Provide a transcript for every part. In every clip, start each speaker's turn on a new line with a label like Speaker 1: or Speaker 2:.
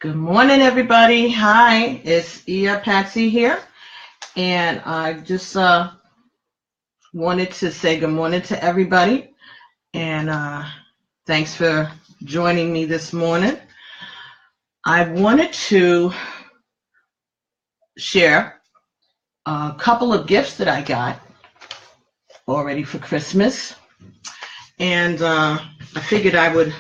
Speaker 1: Good morning, everybody. Hi, it's Patsy here, and I just wanted to say good morning to everybody, and thanks for joining me this morning. I wanted to share a couple of gifts that I got already for Christmas, and I figured I would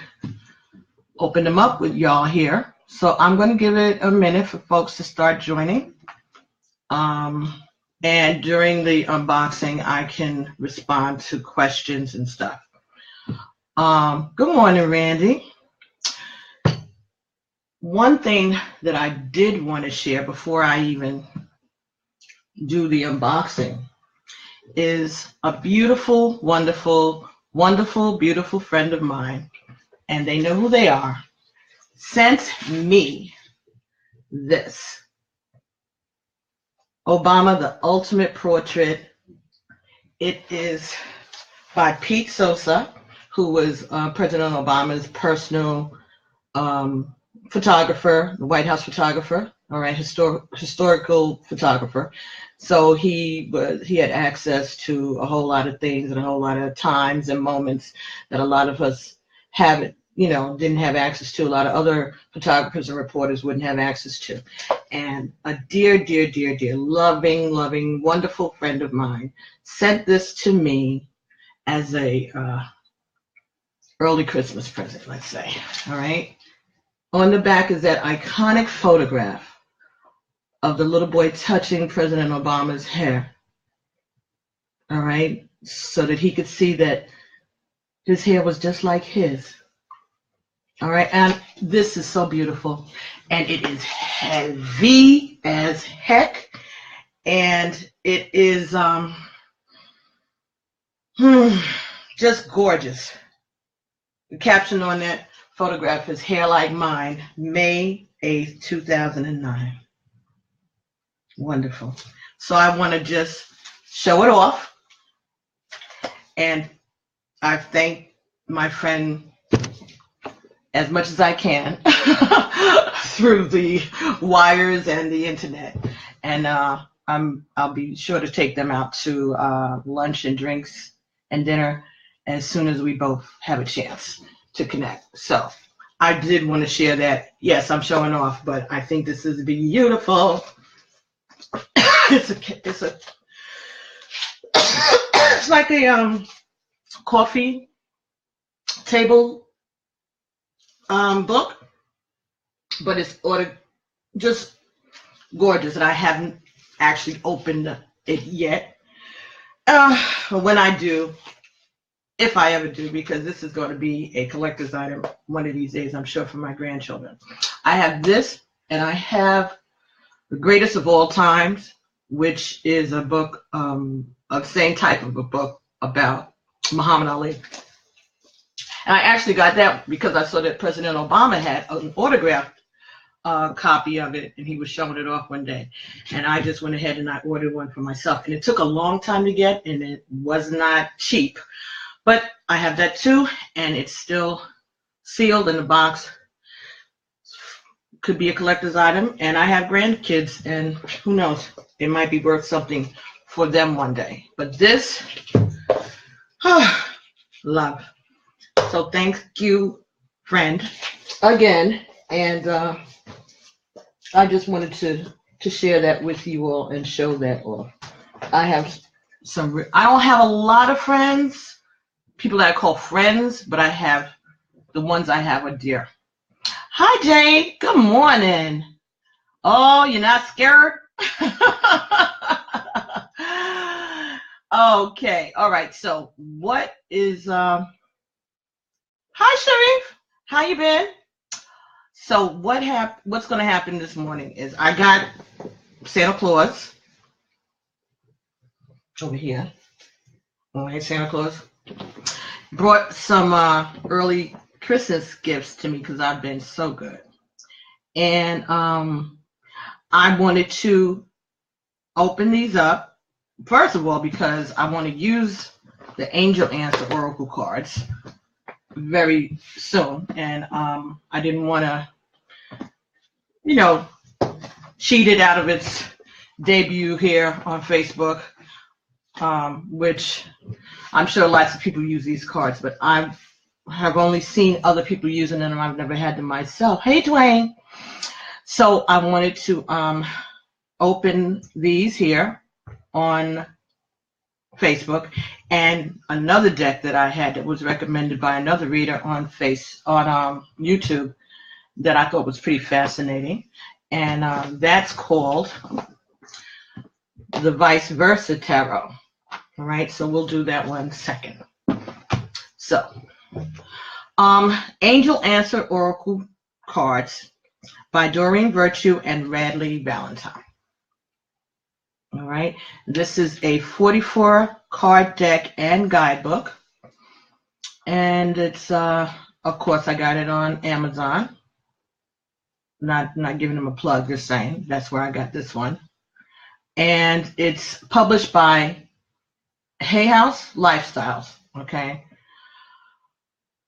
Speaker 1: open them up with y'all here. So I'm going to give it a minute for folks to start joining. And during the unboxing, I can respond to questions and stuff. Good morning, Randy. One thing that I did want to share before I even do the unboxing is a beautiful, wonderful, wonderful, beautiful friend of mine, and they know who they are, sent me this. Obama, the Ultimate Portrait. It is by Pete Sosa, who was President Obama's personal photographer, the White House photographer, all right, historical photographer. So he had access to a whole lot of things and a whole lot of times and moments that a lot of us haven't, didn't have access to. A lot of other photographers and reporters wouldn't have access to. And a dear, dear, dear, dear, loving, loving, wonderful friend of mine sent this to me as a early Christmas present, let's say. All right. On the back is that iconic photograph of the little boy touching President Obama's hair. All right. So that he could see that his hair was just like his. All right, and this is so beautiful, and it is heavy as heck, and it is just gorgeous. The caption on that photograph is "Hair Like Mine, May 8th, 2009." Wonderful. So I want to just show it off, and I thank my friend as much as I can through the wires and the internet, and I'll be sure to take them out to lunch and drinks and dinner as soon as we both have a chance to connect. So I did want to share that. Yes, I'm showing off, but I think this is beautiful. It's like a coffee table book, but it's just gorgeous, and I haven't actually opened it yet. When I do, if I ever do, because this is going to be a collector's item one of these days, I'm sure, for my grandchildren. I have this, and I have The Greatest of All Times, which is a book of the same type of a book about Muhammad Ali. And I actually got that because I saw that President Obama had an autographed copy of it, and he was showing it off one day. And I just went ahead and I ordered one for myself. And it took a long time to get, and it was not cheap. But I have that too, and it's still sealed in the box. Could be a collector's item. And I have grandkids, and who knows, it might be worth something for them one day. But this, love. So thank you, friend, again, and I just wanted to share that with you all and show that off. I have I don't have a lot of friends, people that I call friends, but I have, the ones I have are dear. Hi, Jane. Good morning. Oh, you're not scared? Okay. All right. So what is... Hi, Sharif. How you been? So what's going to happen this morning is I got Santa Claus over here. All right, Santa Claus brought some early Christmas gifts to me because I've been so good. And I wanted to open these up, first of all, because I want to use the Angel Answer Oracle cards very soon, and I didn't want to you know, cheated out of its debut here on Facebook, which I'm sure lots of people use these cards, but I have only seen other people using them. I've never had them myself. Hey, Dwayne. So I wanted to open these here on Facebook, and another deck that I had that was recommended by another reader on YouTube that I thought was pretty fascinating, and that's called the Vice Versa Tarot. All right, so we'll do that one second. So, Angel Answer Oracle Cards by Doreen Virtue and Radleigh Valentine. All right, this is a 44 card deck and guidebook, and it's of course I got it on Amazon. Not giving them a plug, just saying that's where I got this one, and it's published by Hay House Lifestyles. Okay.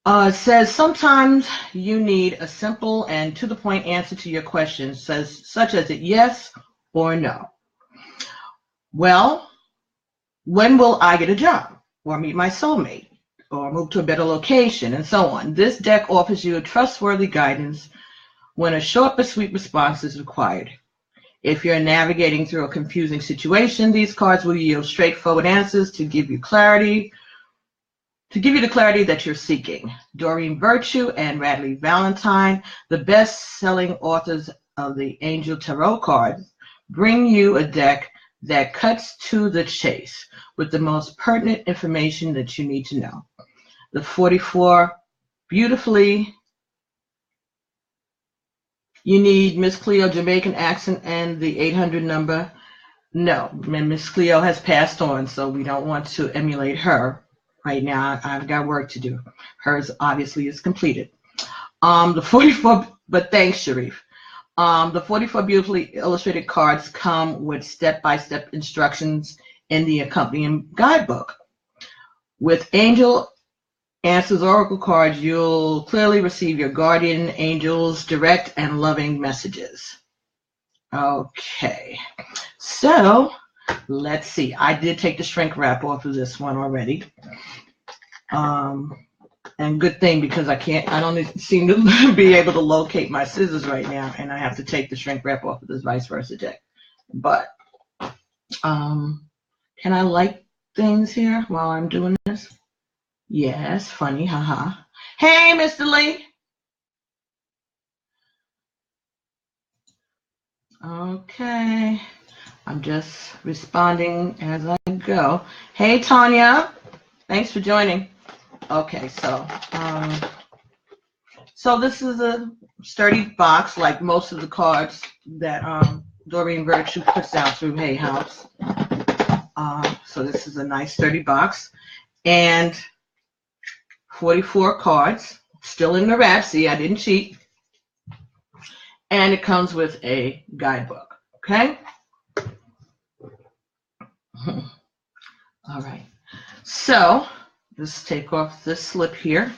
Speaker 1: It says sometimes you need a simple and to the point answer to your questions, such as a yes or no. Well, when will I get a job, or meet my soulmate, or move to a better location, and so on? This deck offers you a trustworthy guidance when a short but sweet response is required. If you're navigating through a confusing situation, these cards will yield straightforward answers to give you the clarity that you're seeking. Doreen Virtue and Radleigh Valentine, the best-selling authors of the Angel Tarot cards, bring you a deck that cuts to the chase with the most pertinent information that you need to know. The 44 beautifully, you need Miss Cleo Jamaican accent and the 800 number. No, Miss Cleo has passed on, so we don't want to emulate her right now. I've got work to do. Hers obviously is completed. The 44, but thanks, Sharif. The 44 beautifully illustrated cards come with step-by-step instructions in the accompanying guidebook. With Angel Answers Oracle cards, you'll clearly receive your guardian angel's direct and loving messages. Okay, so let's see. I did take the shrink wrap off of this one already. And good thing, because I don't seem to be able to locate my scissors right now, and I have to take the shrink wrap off of this Vice Versa deck. But can I like things here while I'm doing this? Yes, funny, haha. Hey, Mr. Lee. Okay, I'm just responding as I go. Hey, Tanya, thanks for joining. Okay, so this is a sturdy box, like most of the cards that Doreen Virtue puts out through Hay House. So this is a nice sturdy box, and 44 cards, still in the wrap. See, I didn't cheat. And it comes with a guidebook. Okay. All right. So let's take off this slip here.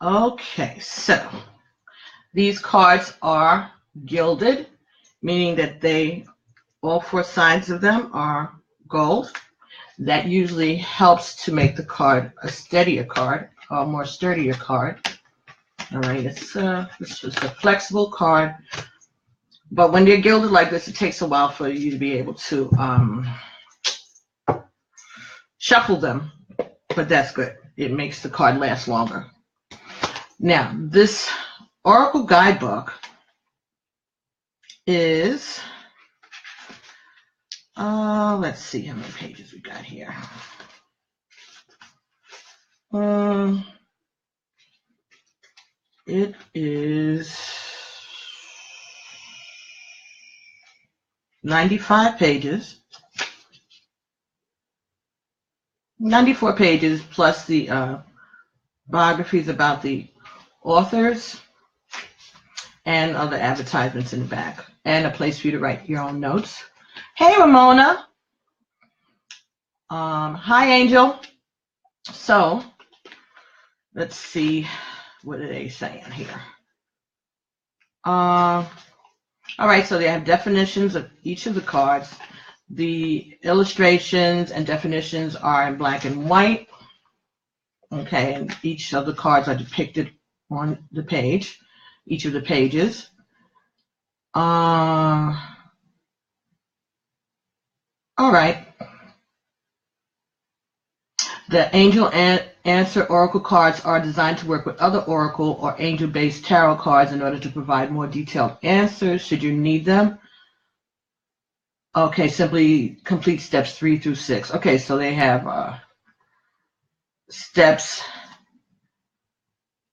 Speaker 1: Okay, so these cards are gilded, meaning that all four sides of them are gold. That usually helps to make the card a steadier card, or a more sturdier card. All right, it's just a flexible card. But when they're gilded like this, it takes a while for you to be able to shuffle them, but that's good. It makes the card last longer. Now, this Oracle Guidebook is, let's see how many pages we got here. It is 95 pages. 94 pages plus the biographies about the authors and other advertisements in the back, and a place for you to write your own notes. Hey, Ramona. Hi, Angel. So let's see what are they saying here? All right, so they have definitions of each of the cards. The illustrations and definitions are in black and white. Okay, and each of the cards are depicted on the page, each of the pages. All right. The Angel Answer Oracle cards are designed to work with other Oracle or Angel-based tarot cards in order to provide more detailed answers should you need them. Okay, simply complete steps 3 through 6. Okay, so they have steps,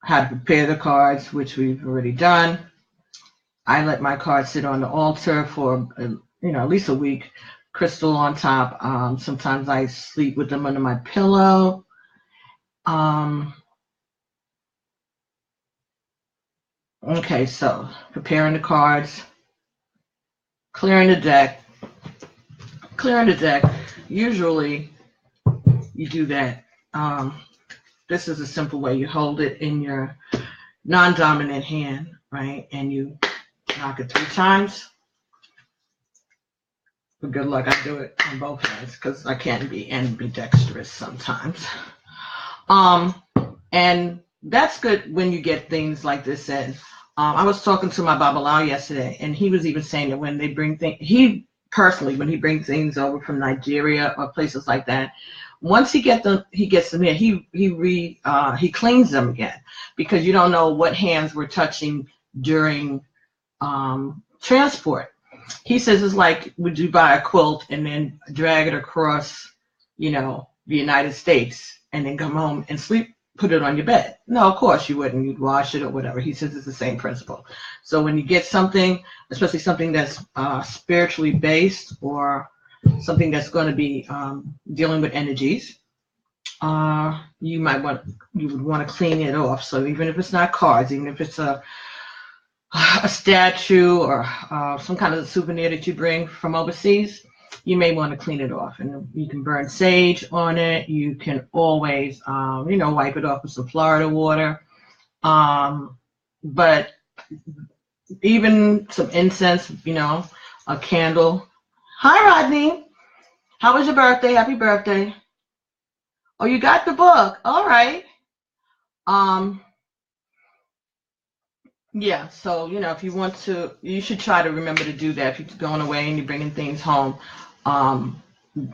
Speaker 1: how to prepare the cards, which we've already done. I let my cards sit on the altar for, at least a week. Crystal on top. Sometimes I sleep with them under my pillow. Okay, so preparing the cards, clearing the deck. Usually you do that. This is a simple way. You hold it in your non-dominant hand, right? And you knock it 3 times. But good luck. I do it on both hands because I can't be ambidextrous sometimes. And that's good when you get things like this in. I was talking to my Babalawo yesterday, and he was even saying that when they bring things, when he brings things over from Nigeria or places like that, once he gets them in, he cleans them again, because you don't know what hands were touching during transport. He says it's like, would you buy a quilt and then drag it across, the United States and then come home and put it on your bed? No, of course you wouldn't. You'd wash it or whatever. He says it's the same principle. So when you get something, especially something that's spiritually based or something that's going to be dealing with energies, you would want to clean it off. So even if it's not cards, even if it's a statue or some kind of souvenir that you bring from overseas, you may want to clean it off. And you can burn sage on it. You can always, wipe it off with some Florida water. But even some incense, a candle. Hi, Rodney. How was your birthday? Happy birthday. Oh, you got the book. All right. Yeah, so, if you want to, you should try to remember to do that. If you're going away and you're bringing things home,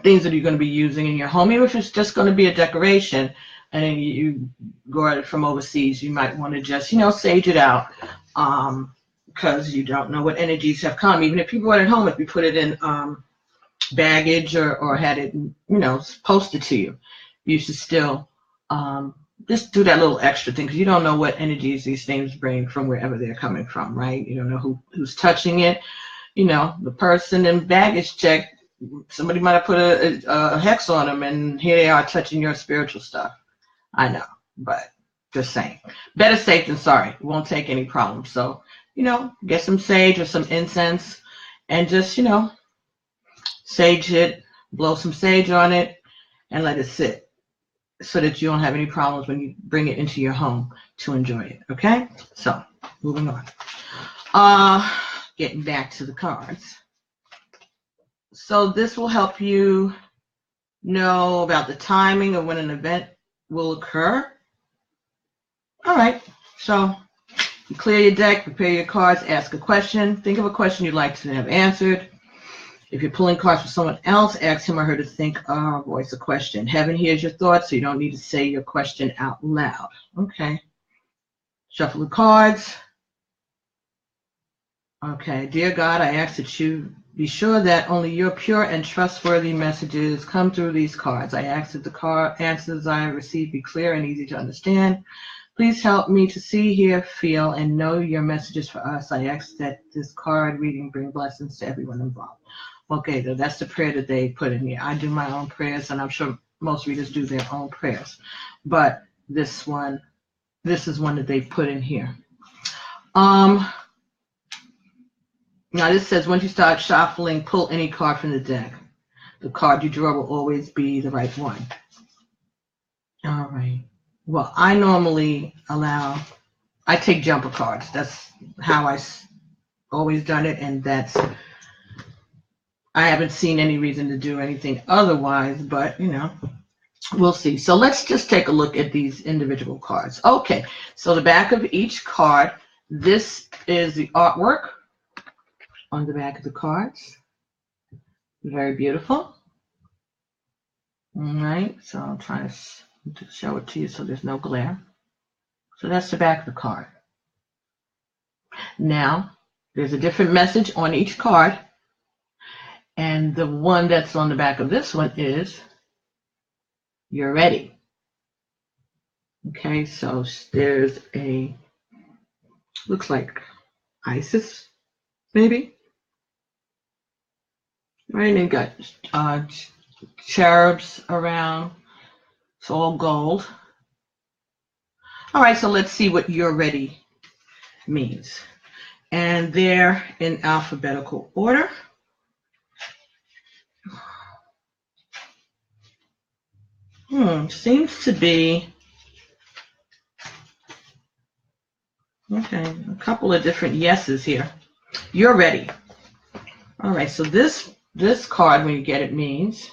Speaker 1: things that you're going to be using in your home, even if it's just going to be a decoration, and then you go at it from overseas, you might want to just, sage it out, because you don't know what energies have come. Even if you brought it home, if you put it in baggage or had it, posted to you, you should still just do that little extra thing, because you don't know what energies these things bring from wherever they're coming from, right? You don't know who's touching it. The person in baggage check, somebody might have put a hex on them, and here they are touching your spiritual stuff. I know, but just saying. Better safe than sorry. It won't take any problems. So, get some sage or some incense and just, sage it, blow some sage on it, and let it sit, so that you don't have any problems when you bring it into your home to enjoy it. Okay? So, moving on. Getting back to the cards. So this will help you know about the timing of when an event will occur. All right. So you clear your deck, prepare your cards, ask a question. Think of a question you'd like to have answered. If you're pulling cards for someone else, ask him or her to think or voice a question. Heaven hears your thoughts, so you don't need to say your question out loud. Okay. Shuffle the cards. Okay. Dear God, I ask that you be sure that only your pure and trustworthy messages come through these cards. I ask that the card answers I receive be clear and easy to understand. Please help me to see, hear, feel, and know your messages for us. I ask that this card reading bring blessings to everyone involved. Okay, so that's the prayer that they put in here. I do my own prayers, and I'm sure most readers do their own prayers. But this is one that they put in here. Now this says, once you start shuffling, pull any card from the deck. The card you draw will always be the right one. All right. Well, I normally allow I take jumper cards. That's how I always done it, and I haven't seen any reason to do anything otherwise, but we'll see. So let's just take a look at these individual cards. Okay, so the back of each card, this is the artwork on the back of the cards. Very beautiful. All right, so I'm trying to show it to you so there's no glare. So that's the back of the card. Now, there's a different message on each card, and the one that's on the back of this one is, you're ready. Okay, so there's looks like Isis, maybe. Right, and you got cherubs around. It's all gold. All right, so let's see what you're ready means. And they're in alphabetical order. Seems to be okay, a couple of different yeses here. You're ready. All right, so this card, when you get it, means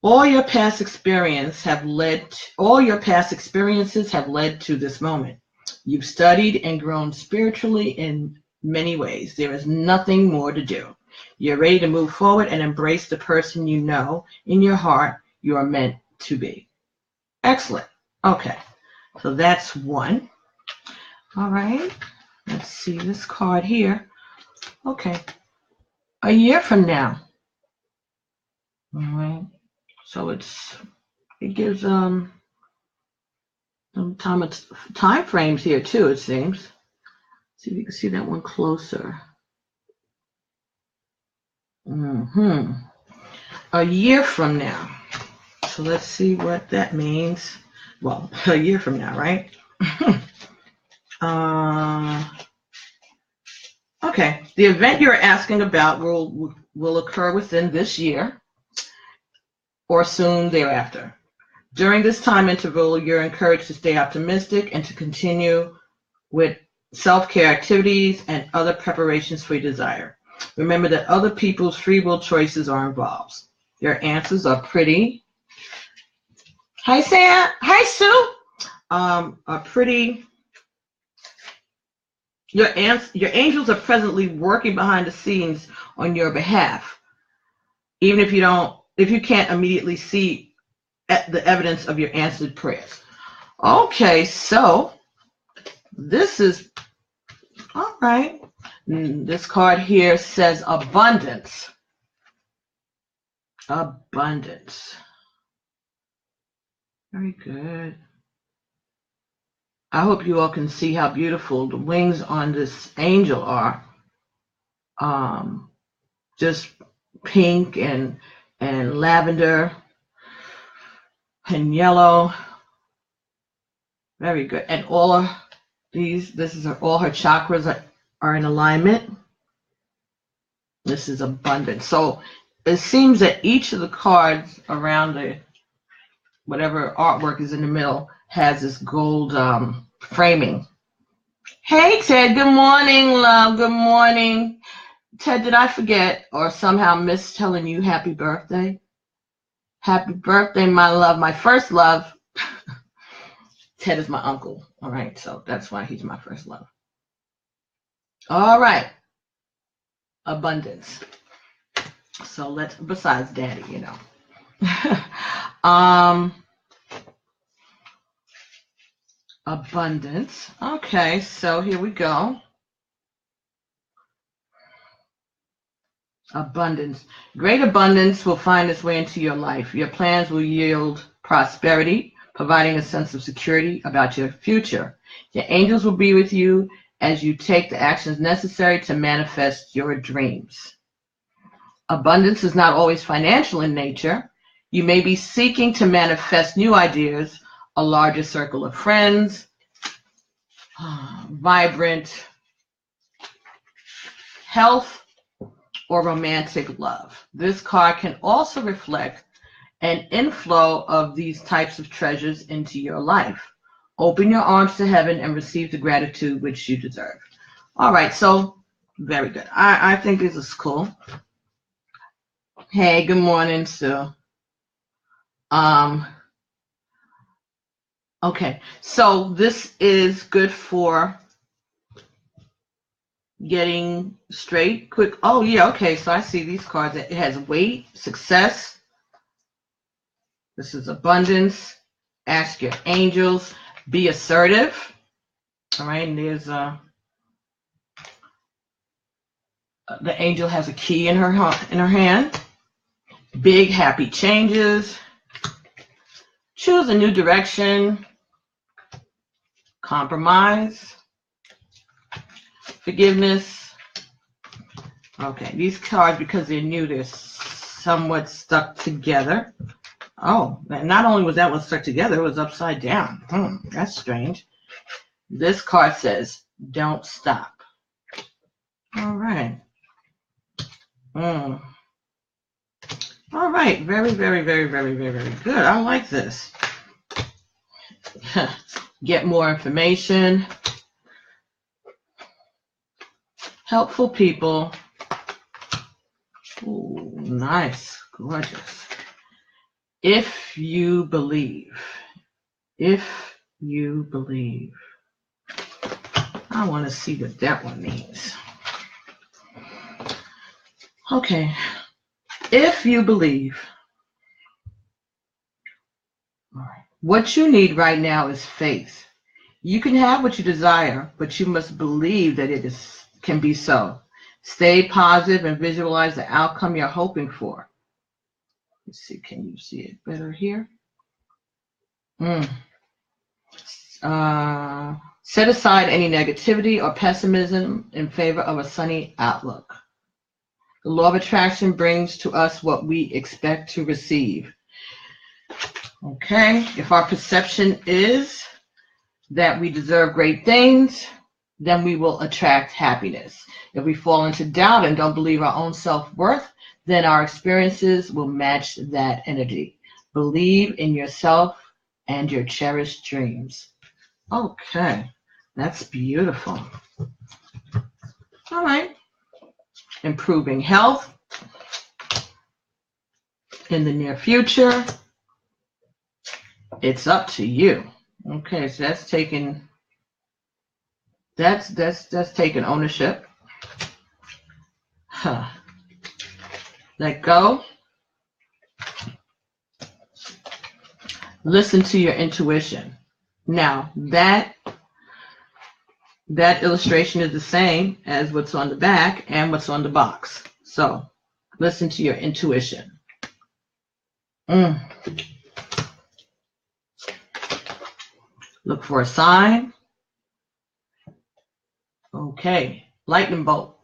Speaker 1: all your past experiences have led to this moment. You've studied and grown spiritually in many ways. There is nothing more to do. You're ready to move forward and embrace the person you know in your heart you are meant to be. Excellent. Okay, so that's one. All right, let's see this card here. Okay, a year from now. All right, so it gives some time frames here too, it seems. See if you can see that one closer. A year from now. So let's see what that means. Well, a year from now, right? Okay, the event you're asking about will occur within this year or soon thereafter. During this time interval, you're encouraged to stay optimistic and to continue with self-care activities and other preparations for your desire. Remember that other people's free will choices are involved. Your answers are pretty. Hi, Sam. Hi, Sue. Are pretty. Your angels are presently working behind the scenes on your behalf, even if you can't immediately see the evidence of your answered prayers. Okay, so this is all right. This card here says abundance. Abundance. Very good. I hope you all can see how beautiful the wings on this angel are. Just pink and lavender and yellow. Very good. And all of all her chakras are in alignment. This is abundance. So it seems that each of the cards around whatever artwork is in the middle has this gold framing. Hey, Ted. Good morning, love. Good morning. Ted, did I forget or somehow miss telling you happy birthday? Happy birthday, my love, my first love. Ted is my uncle. All right, so that's why he's my first love. All right. Abundance. So besides daddy, abundance. Okay, so here we go. Abundance. Great abundance will find its way into your life. Your plans will yield prosperity, providing a sense of security about your future. Your angels will be with you as you take the actions necessary to manifest your dreams. Abundance is not always financial in nature. You may be seeking to manifest new ideas, a larger circle of friends, vibrant health, or romantic love. This card can also reflect an inflow of these types of treasures into your life. Open your arms to heaven and receive the gratitude which you deserve. All right, so very good. I think this is cool. Hey, good morning, Sue. Okay, so this is good for getting straight, quick. Oh, yeah, okay, so I see these cards. It has weight, success. This is abundance. Ask your angels. Be assertive. All right, and there's the angel has a key in her hand. Big happy changes. Choose a new direction. Compromise. Forgiveness. Okay, these cards, because they're new, they're somewhat stuck together. Oh, not only was that one stuck together, it was upside down. That's strange. This card says, don't stop. All right. All right. Very, very, very, very, very, very good. I like this. Get more information. Helpful people. Ooh, nice. Gorgeous. If you believe. If you believe. I want to see what that one means. Okay. If you believe. All right. What you need right now is faith. You can have what you desire, but you must believe that it can be so. Stay positive and visualize the outcome you're hoping for. Let's see, can you see it better here? Set aside any negativity or pessimism in favor of a sunny outlook. The law of attraction brings to us what we expect to receive. Okay, if our perception is that we deserve great things, then we will attract happiness. If we fall into doubt and don't believe our own self-worth, then our experiences will match that energy. Believe in yourself and your cherished dreams. Okay, that's beautiful. All right. Improving health in the near future. It's up to you. Okay, so that's taking ownership. Let go. Listen to your intuition. Now, that illustration is the same as what's on the back and what's on the box. So, listen to your intuition. Look for a sign. Okay, lightning bolt.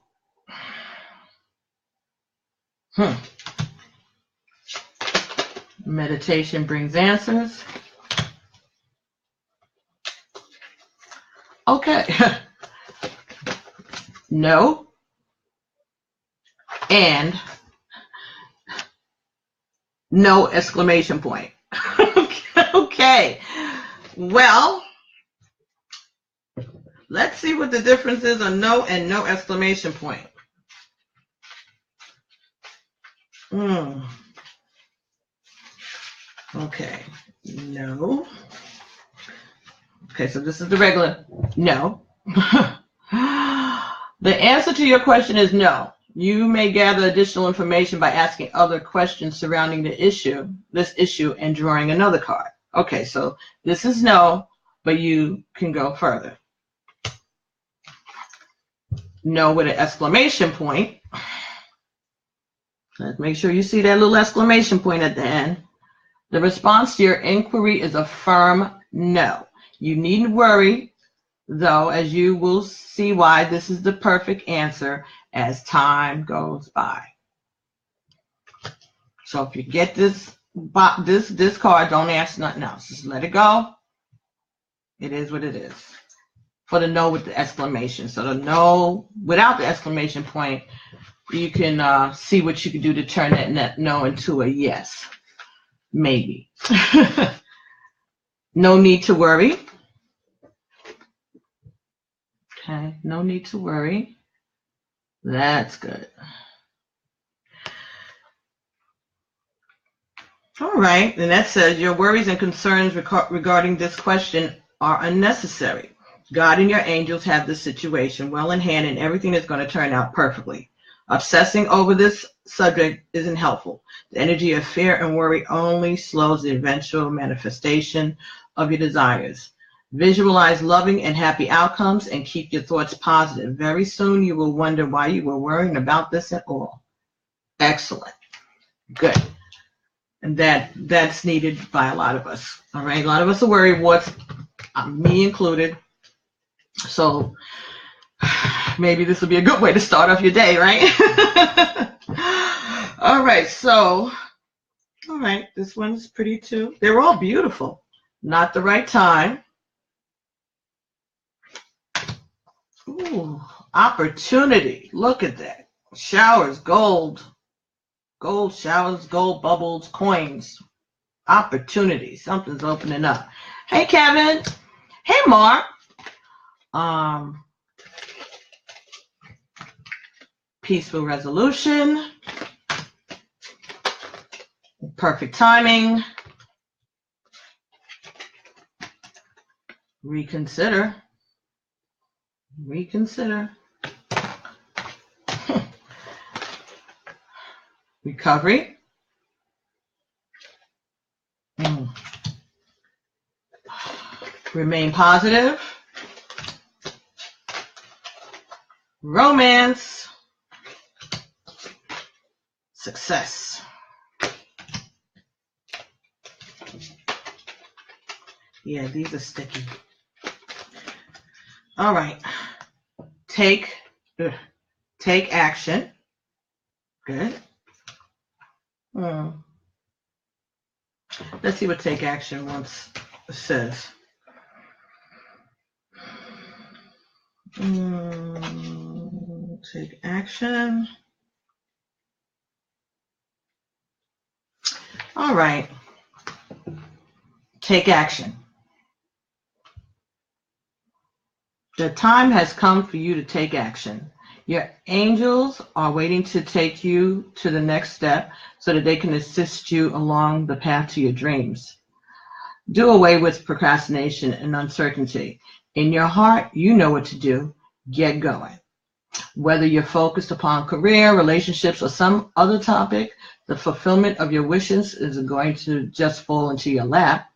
Speaker 1: Meditation brings answers. Okay. No. And no exclamation point. Okay. Well, let's see what the difference is on no and no exclamation point. Okay. No. Okay, so this is the regular no. The answer to your question is no. You may gather additional information by asking other questions surrounding this issue, and drawing another card. Okay, so this is no, but you can go further. No with an exclamation point. Let's make sure you see that little exclamation point at the end. The response to your inquiry is a firm no. You needn't worry, though, as you will see why this is the perfect answer as time goes by. So if you get this card, don't ask nothing else. Just let it go. It is what it is. For the no with the exclamation. So the no without the exclamation point, you can see what you can do to turn that no into a yes. Maybe. No need to worry. Okay, no need to worry. That's good. All right, and that says your worries and concerns regarding this question are unnecessary. God and your angels have this situation well in hand, and everything is going to turn out perfectly. Obsessing over this subject isn't helpful. The energy of fear and worry only slows the eventual manifestation of your desires. Visualize loving and happy outcomes and keep your thoughts positive. Very soon you will wonder why you were worrying about this at all. Excellent. Good. And that's needed by a lot of us. All right. A lot of us are worried, me included. So maybe this will be a good way to start off your day, right? All right. So, all right. This one's pretty too. They're all beautiful. Not the right time. Ooh, opportunity. Look at that. Showers, gold. Gold showers, gold bubbles, coins. Opportunity. Something's opening up. Hey, Kevin. Hey, Mark. Peaceful resolution. Perfect timing. Reconsider. Reconsider. Recovery. Remain positive. Romance. Success. Yeah, these are sticky. All right. Take action. Good. Let's see what take action once says. Take action. All right. Take action. The time has come for you to take action. Your angels are waiting to take you to the next step so that they can assist you along the path to your dreams. Do away with procrastination and uncertainty. In your heart, you know what to do. Get going. Whether you're focused upon career, relationships, or some other topic, the fulfillment of your wishes isn't going to just fall into your lap.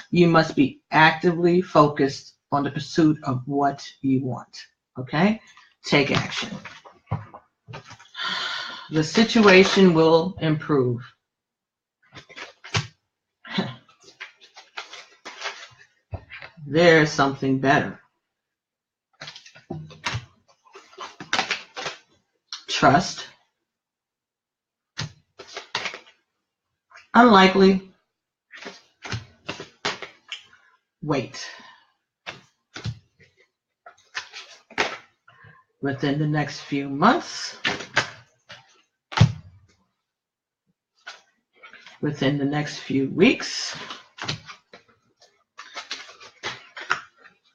Speaker 1: You must be actively focused on the pursuit of what you want. Okay? Take action. The situation will improve. There's something better. Trust. Unlikely. Wait. Within the next few months. Within the next few weeks.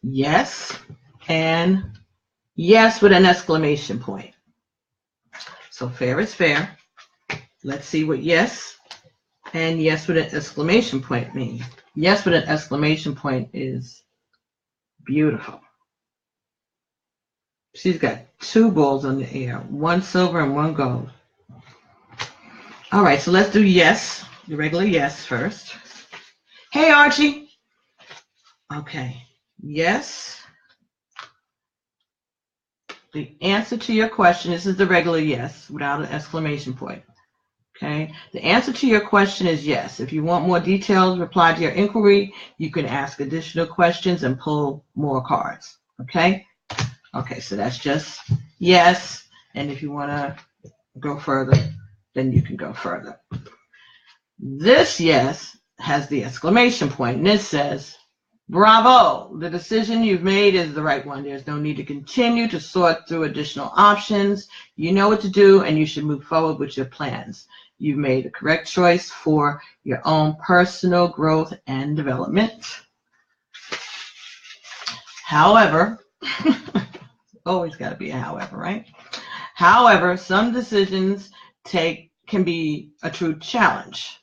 Speaker 1: Yes. And yes with an exclamation point. So fair is fair. Let's see what yes and yes with an exclamation point mean. Yes with an exclamation point is beautiful. She's got 2 balls on the air, 1 silver and 1 gold. All right, so let's do yes, the regular yes first. Hey, Archie. Okay, yes. The answer to your question, this is the regular yes without an exclamation point. Okay, the answer to your question is yes. If you want more detailed reply to your inquiry, you can ask additional questions and pull more cards. Okay? Okay, so that's just yes. And if you want to go further, then you can go further. This yes has the exclamation point, and it says, bravo, the decision you've made is the right one. There's no need to continue to sort through additional options. You know what to do, and you should move forward with your plans. You've made the correct choice for your own personal growth and development. However, always got to be a however, right? However, some decisions can be a true challenge.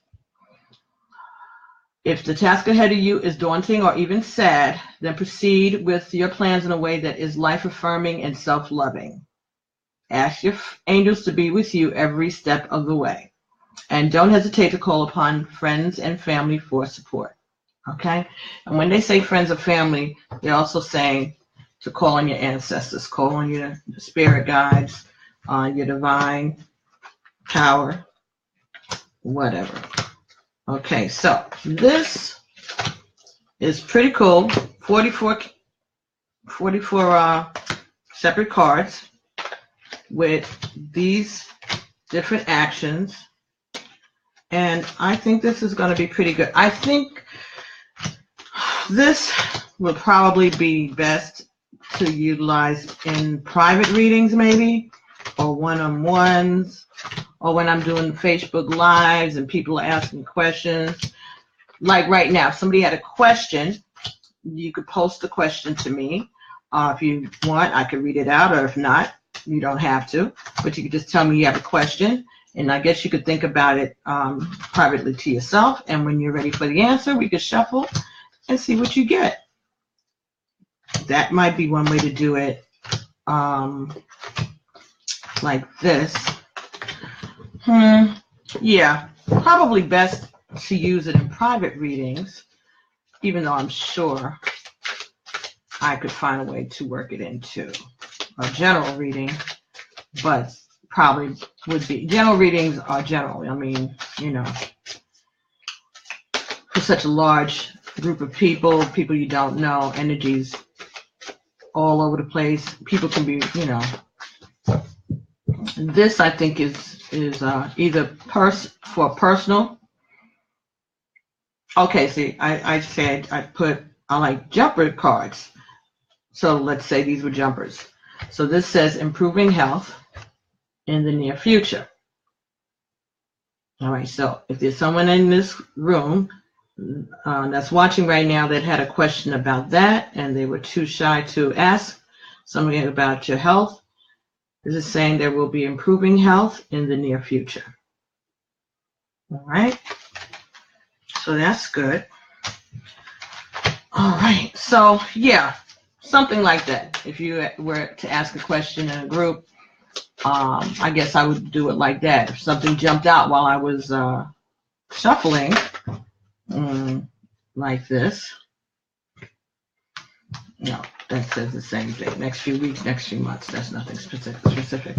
Speaker 1: If the task ahead of you is daunting or even sad, then proceed with your plans in a way that is life-affirming and self-loving. Ask your angels to be with you every step of the way. And don't hesitate to call upon friends and family for support. Okay? And when they say friends or family, they're also saying to call on your ancestors, call on your spirit guides, your divine power, whatever. Okay, so this is pretty cool. 44 separate cards with these different actions. And I think this is going to be pretty good. I think this will probably be best to utilize in private readings maybe, or one-on-ones, or when I'm doing Facebook Lives and people are asking questions. Like right now, if somebody had a question, you could post the question to me. If you want, I could read it out, or if not, you don't have to. But you could just tell me you have a question, and I guess you could think about it privately to yourself. And when you're ready for the answer, we could shuffle and see what you get. That might be one way to do it, like this. Yeah, probably best to use it in private readings, even though I'm sure I could find a way to work it into a general reading, but probably would be, general readings are general. I mean, you know, for such a large group of people you don't know, energies all over the place. People can be, you know. This I think is either for personal. Okay, see, I said I like jumper cards. So let's say these were jumpers. So this says improving health in the near future. All right, so if there's someone in this room that's watching right now that had a question about that and they were too shy to ask something about your health, this is saying there will be improving health in the near future. All right, so that's good. All right, so yeah, something like that. If you were to ask a question in a group, I guess I would do it like that. If something jumped out while I was shuffling, like this. No, that says the same thing. Next few weeks, next few months. That's nothing specific.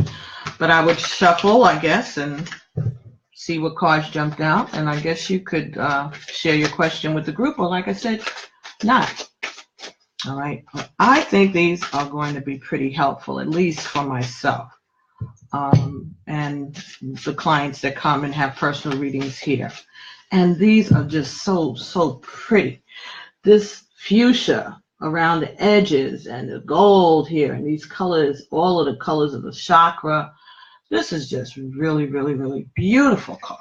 Speaker 1: But I would shuffle, I guess, and see what cards jumped out. And I guess you could share your question with the group, or like I said, not. All right. I think these are going to be pretty helpful, at least for myself. And the clients that come and have personal readings here. And these are just so pretty. This fuchsia around the edges and the gold here and these colors, all of the colors of the chakra. This is just really beautiful card.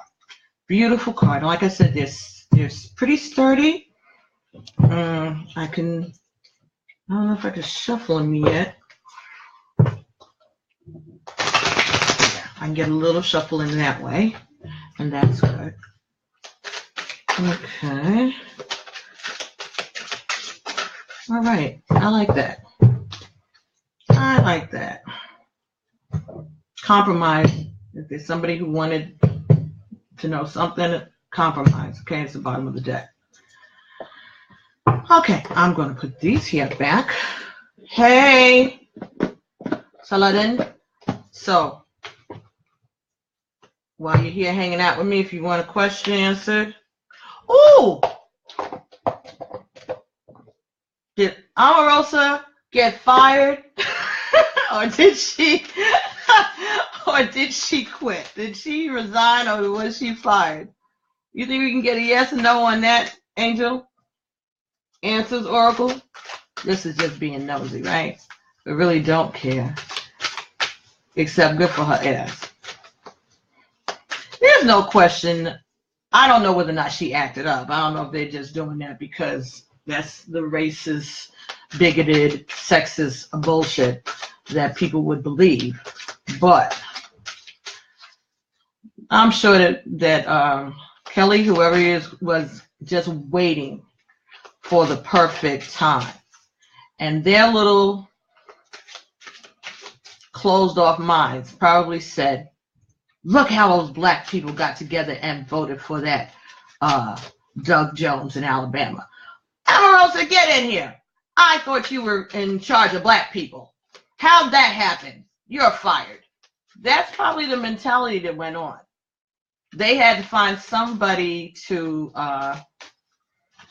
Speaker 1: Beautiful card. And like I said, they're pretty sturdy. I don't know if I can shuffle them yet. I can get a little shuffle in that way, and that's good. Okay. All right. I like that. I like that. Compromise. If there's somebody who wanted to know something, compromise. Okay, it's the bottom of the deck. Okay, I'm going to put these here back. Hey, Saladin. So, while you're here hanging out with me, if you want a question answered. Ooh! Did Omarosa get fired? Or did she quit? Did she resign or was she fired? You think we can get a yes or no on that, Angel? Answers, Oracle? This is just being nosy, right? We really don't care. Except good for her ass. There's no question. I don't know whether or not she acted up. I don't know if they're just doing that because that's the racist, bigoted, sexist bullshit. that people would believe. But I'm sure that Kelly, whoever he is, was just waiting for the perfect time. And their little closed off minds probably said, look how those black people got together and voted for that Doug Jones in Alabama. Omarosa, get in here. I thought you were in charge of black people. How'd that happen? You're fired. That's probably the mentality that went on. They had to find somebody to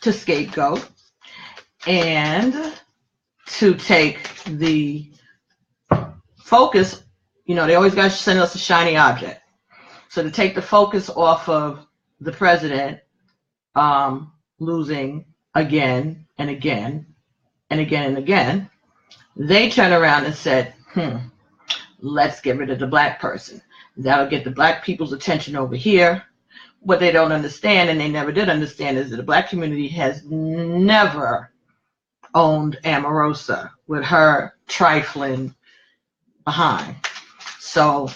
Speaker 1: scapegoat and to take the focus. You know, they always got to send us a shiny object. So to take the focus off of the president losing again and again and again and again, they turned around and said, let's get rid of the black person. That'll get the black people's attention over here. What they don't understand, and they never did understand, is that the black community has never owned Omarosa with her trifling behind. So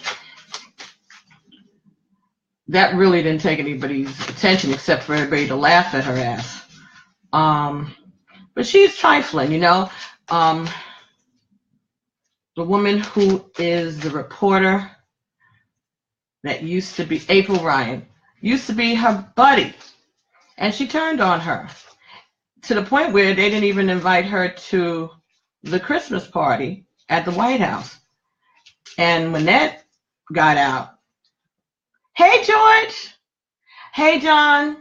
Speaker 1: that really didn't take anybody's attention except for everybody to laugh at her ass. But she's trifling, you know. The woman who is the reporter that used to be April Ryan, used to be her buddy, and she turned on her to the point where they didn't even invite her to the Christmas party at the White House. And when that got out, hey George, hey John,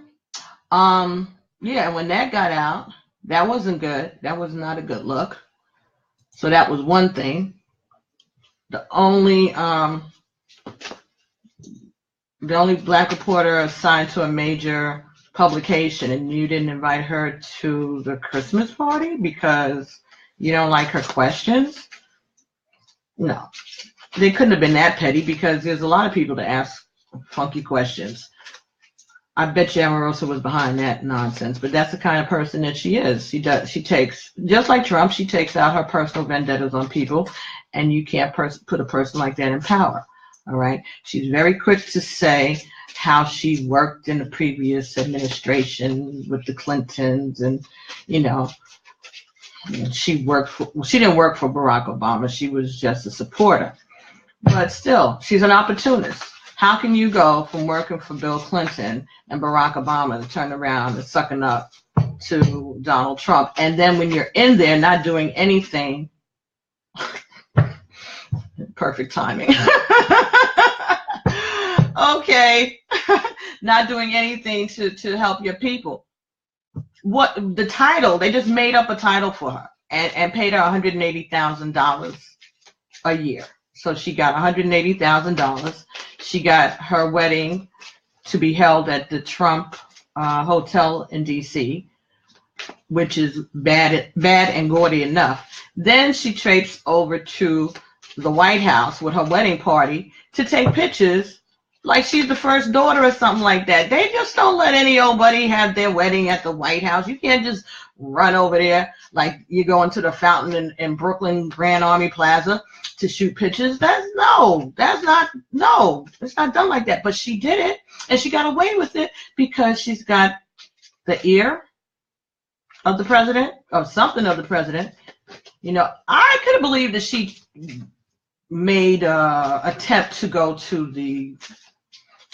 Speaker 1: yeah, when that got out, that wasn't good. That was not a good look. So that was one thing. The only black reporter assigned to a major publication, and you didn't invite her to the Christmas party because you don't like her questions? No, they couldn't have been that petty, because there's a lot of people to ask funky questions. I bet you Omarosa was behind that nonsense, but that's the kind of person that she is. She takes, just like Trump, she takes out her personal vendettas on people, and you can't put a person like that in power. All right. She's very quick to say how she worked in the previous administration with the Clintons, and you know, she didn't work for Barack Obama. She was just a supporter. But still, she's an opportunist. How can you go from working for Bill Clinton and Barack Obama to turn around and sucking up to Donald Trump, and then when you're in there not doing anything, perfect timing. Okay, not doing anything to help your people. What the title? They just made up a title for her and paid her $180,000 a year. So she got $180,000. She got her wedding to be held at the Trump Hotel in D.C., which is bad and gaudy enough. Then she traipsed over to the White House with her wedding party to take pictures like she's the first daughter or something like that. They just don't let any old buddy have their wedding at the White House. You can't just run over there like you go into the fountain in Brooklyn Grand Army Plaza to shoot pictures. It's not done like that. But she did it, and she got away with it because she's got the ear of the president, of something of the president. You know, I could have believed that she made an attempt to go to the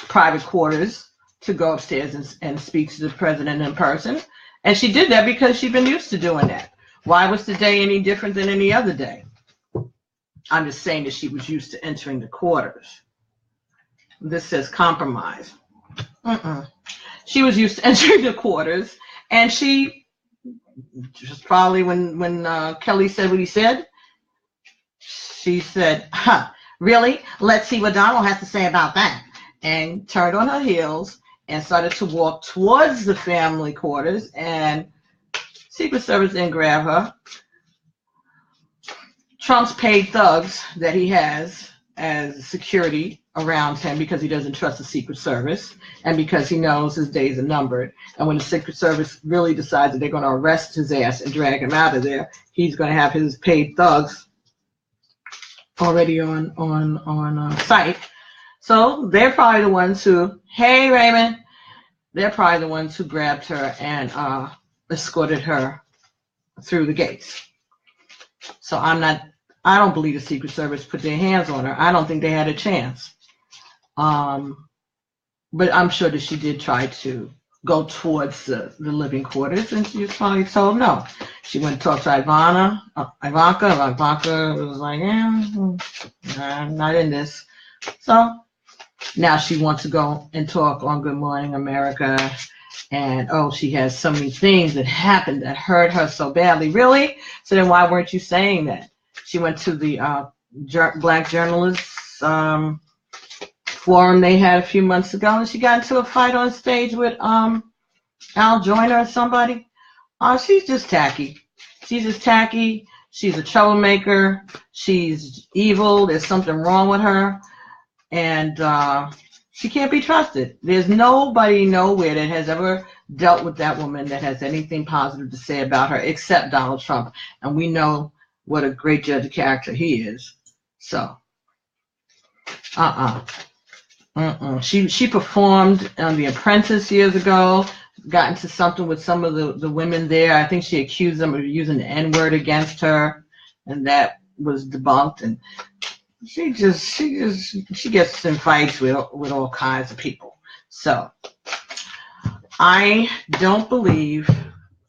Speaker 1: private quarters, to go upstairs and speak to the president in person. And she did that because she'd been used to doing that. Why was today any different than any other day? I'm just saying that she was used to entering the quarters. This says compromise. She was used to entering the quarters, and she just probably when Kelly said what he said, she said, really? Let's see what Donald has to say about that. And turned on her heels and started to walk towards the family quarters, and Secret Service didn't grab her. Trump's paid thugs that he has as security around him because he doesn't trust the Secret Service and because he knows his days are numbered. And when the Secret Service really decides that they're going to arrest his ass and drag him out of there, he's going to have his paid thugs already on site. So they're probably the ones who, hey Raymond, they're probably the ones who grabbed her and escorted her through the gates. So I don't believe the Secret Service put their hands on her. I don't think they had a chance. But I'm sure that she did try to go towards the living quarters, and she was probably told no. She went to talk to Ivanka. Ivanka was like, I'm not in this. So now she wants to go and talk on Good Morning America, and she has so many things that happened that hurt her so badly. Really? So then why weren't you saying that? She went to the Black Journalists forum they had a few months ago, and she got into a fight on stage with Al Joyner or somebody. She's just tacky. She's just tacky. She's a troublemaker. She's evil. There's something wrong with her. And she can't be trusted. There's nobody nowhere that has ever dealt with that woman that has anything positive to say about her except Donald Trump. And we know what a great judge of character he is. So, She performed on The Apprentice years ago, got into something with some of the women there. I think she accused them of using the N-word against her, and that was debunked. And she gets in fights with all kinds of people. So I don't believe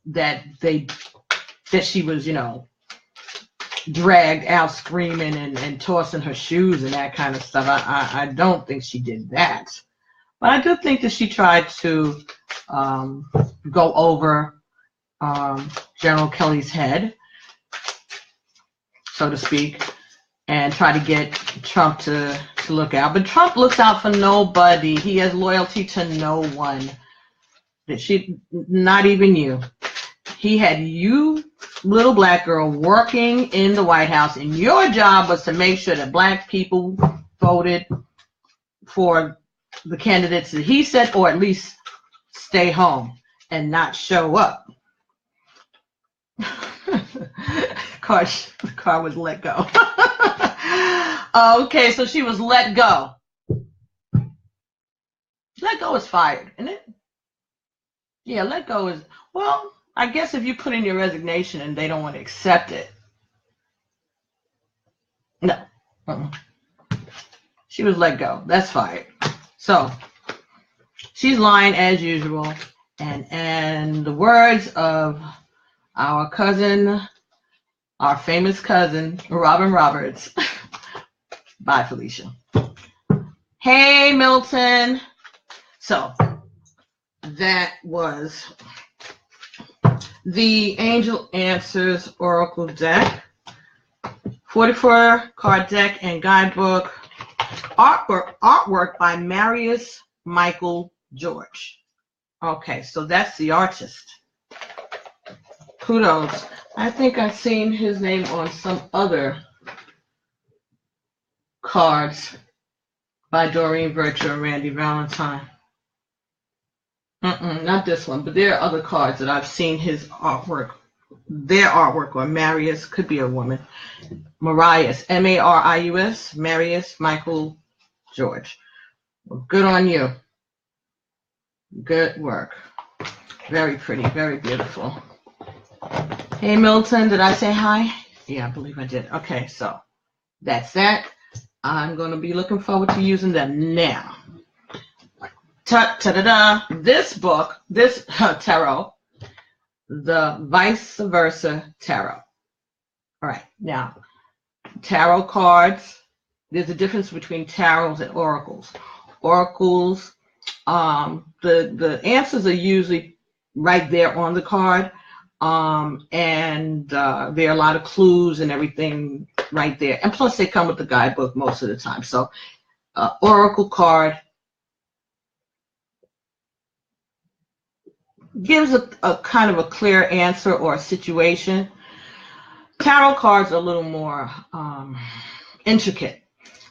Speaker 1: that she was, dragged out screaming and tossing her shoes and that kind of stuff. I don't think she did that. But I do think that she tried to go over General Kelly's head, so to speak, and try to get Trump to look out. But Trump looks out for nobody. He has loyalty to no one. Not even you. He had you, little black girl, working in the White House, and your job was to make sure that black people voted for the candidates that he said, or at least stay home and not show up. The car was let go. Okay, so she was let go. Let go is fired, isn't it? Yeah, let go is, well, I guess if you put in your resignation and they don't want to accept it. No. She was let go. That's fired. So she's lying as usual. And the words of our cousin, our famous cousin, Robin Roberts. Bye, Felicia. Hey, Milton. So that was the Angel Answers Oracle deck, 44 card deck and guidebook, artwork by Marius Michael George. Okay, so that's the artist. Kudos. I think I've seen his name on some other cards by Doreen Virtue and Randy Valentine. Not this one, but there are other cards that I've seen his artwork, their artwork, or Marius, could be a woman. Marius, M-A-R-I-U-S, Marius Michael George. Well, good on you. Good work. Very pretty, very beautiful. Hey, Milton, did I say hi? Yeah, I believe I did. Okay, so that's that. I'm going to be looking forward to using them now. Ta-da-da. This book, this tarot, the Vice Versa Tarot. All right, now, tarot cards, there's a difference between tarots and oracles. Oracles, the answers are usually right there on the card, and there are a lot of clues and everything right there. And plus, they come with the guidebook most of the time. So, oracle card gives a kind of a clear answer or a situation. Tarot cards are a little more intricate.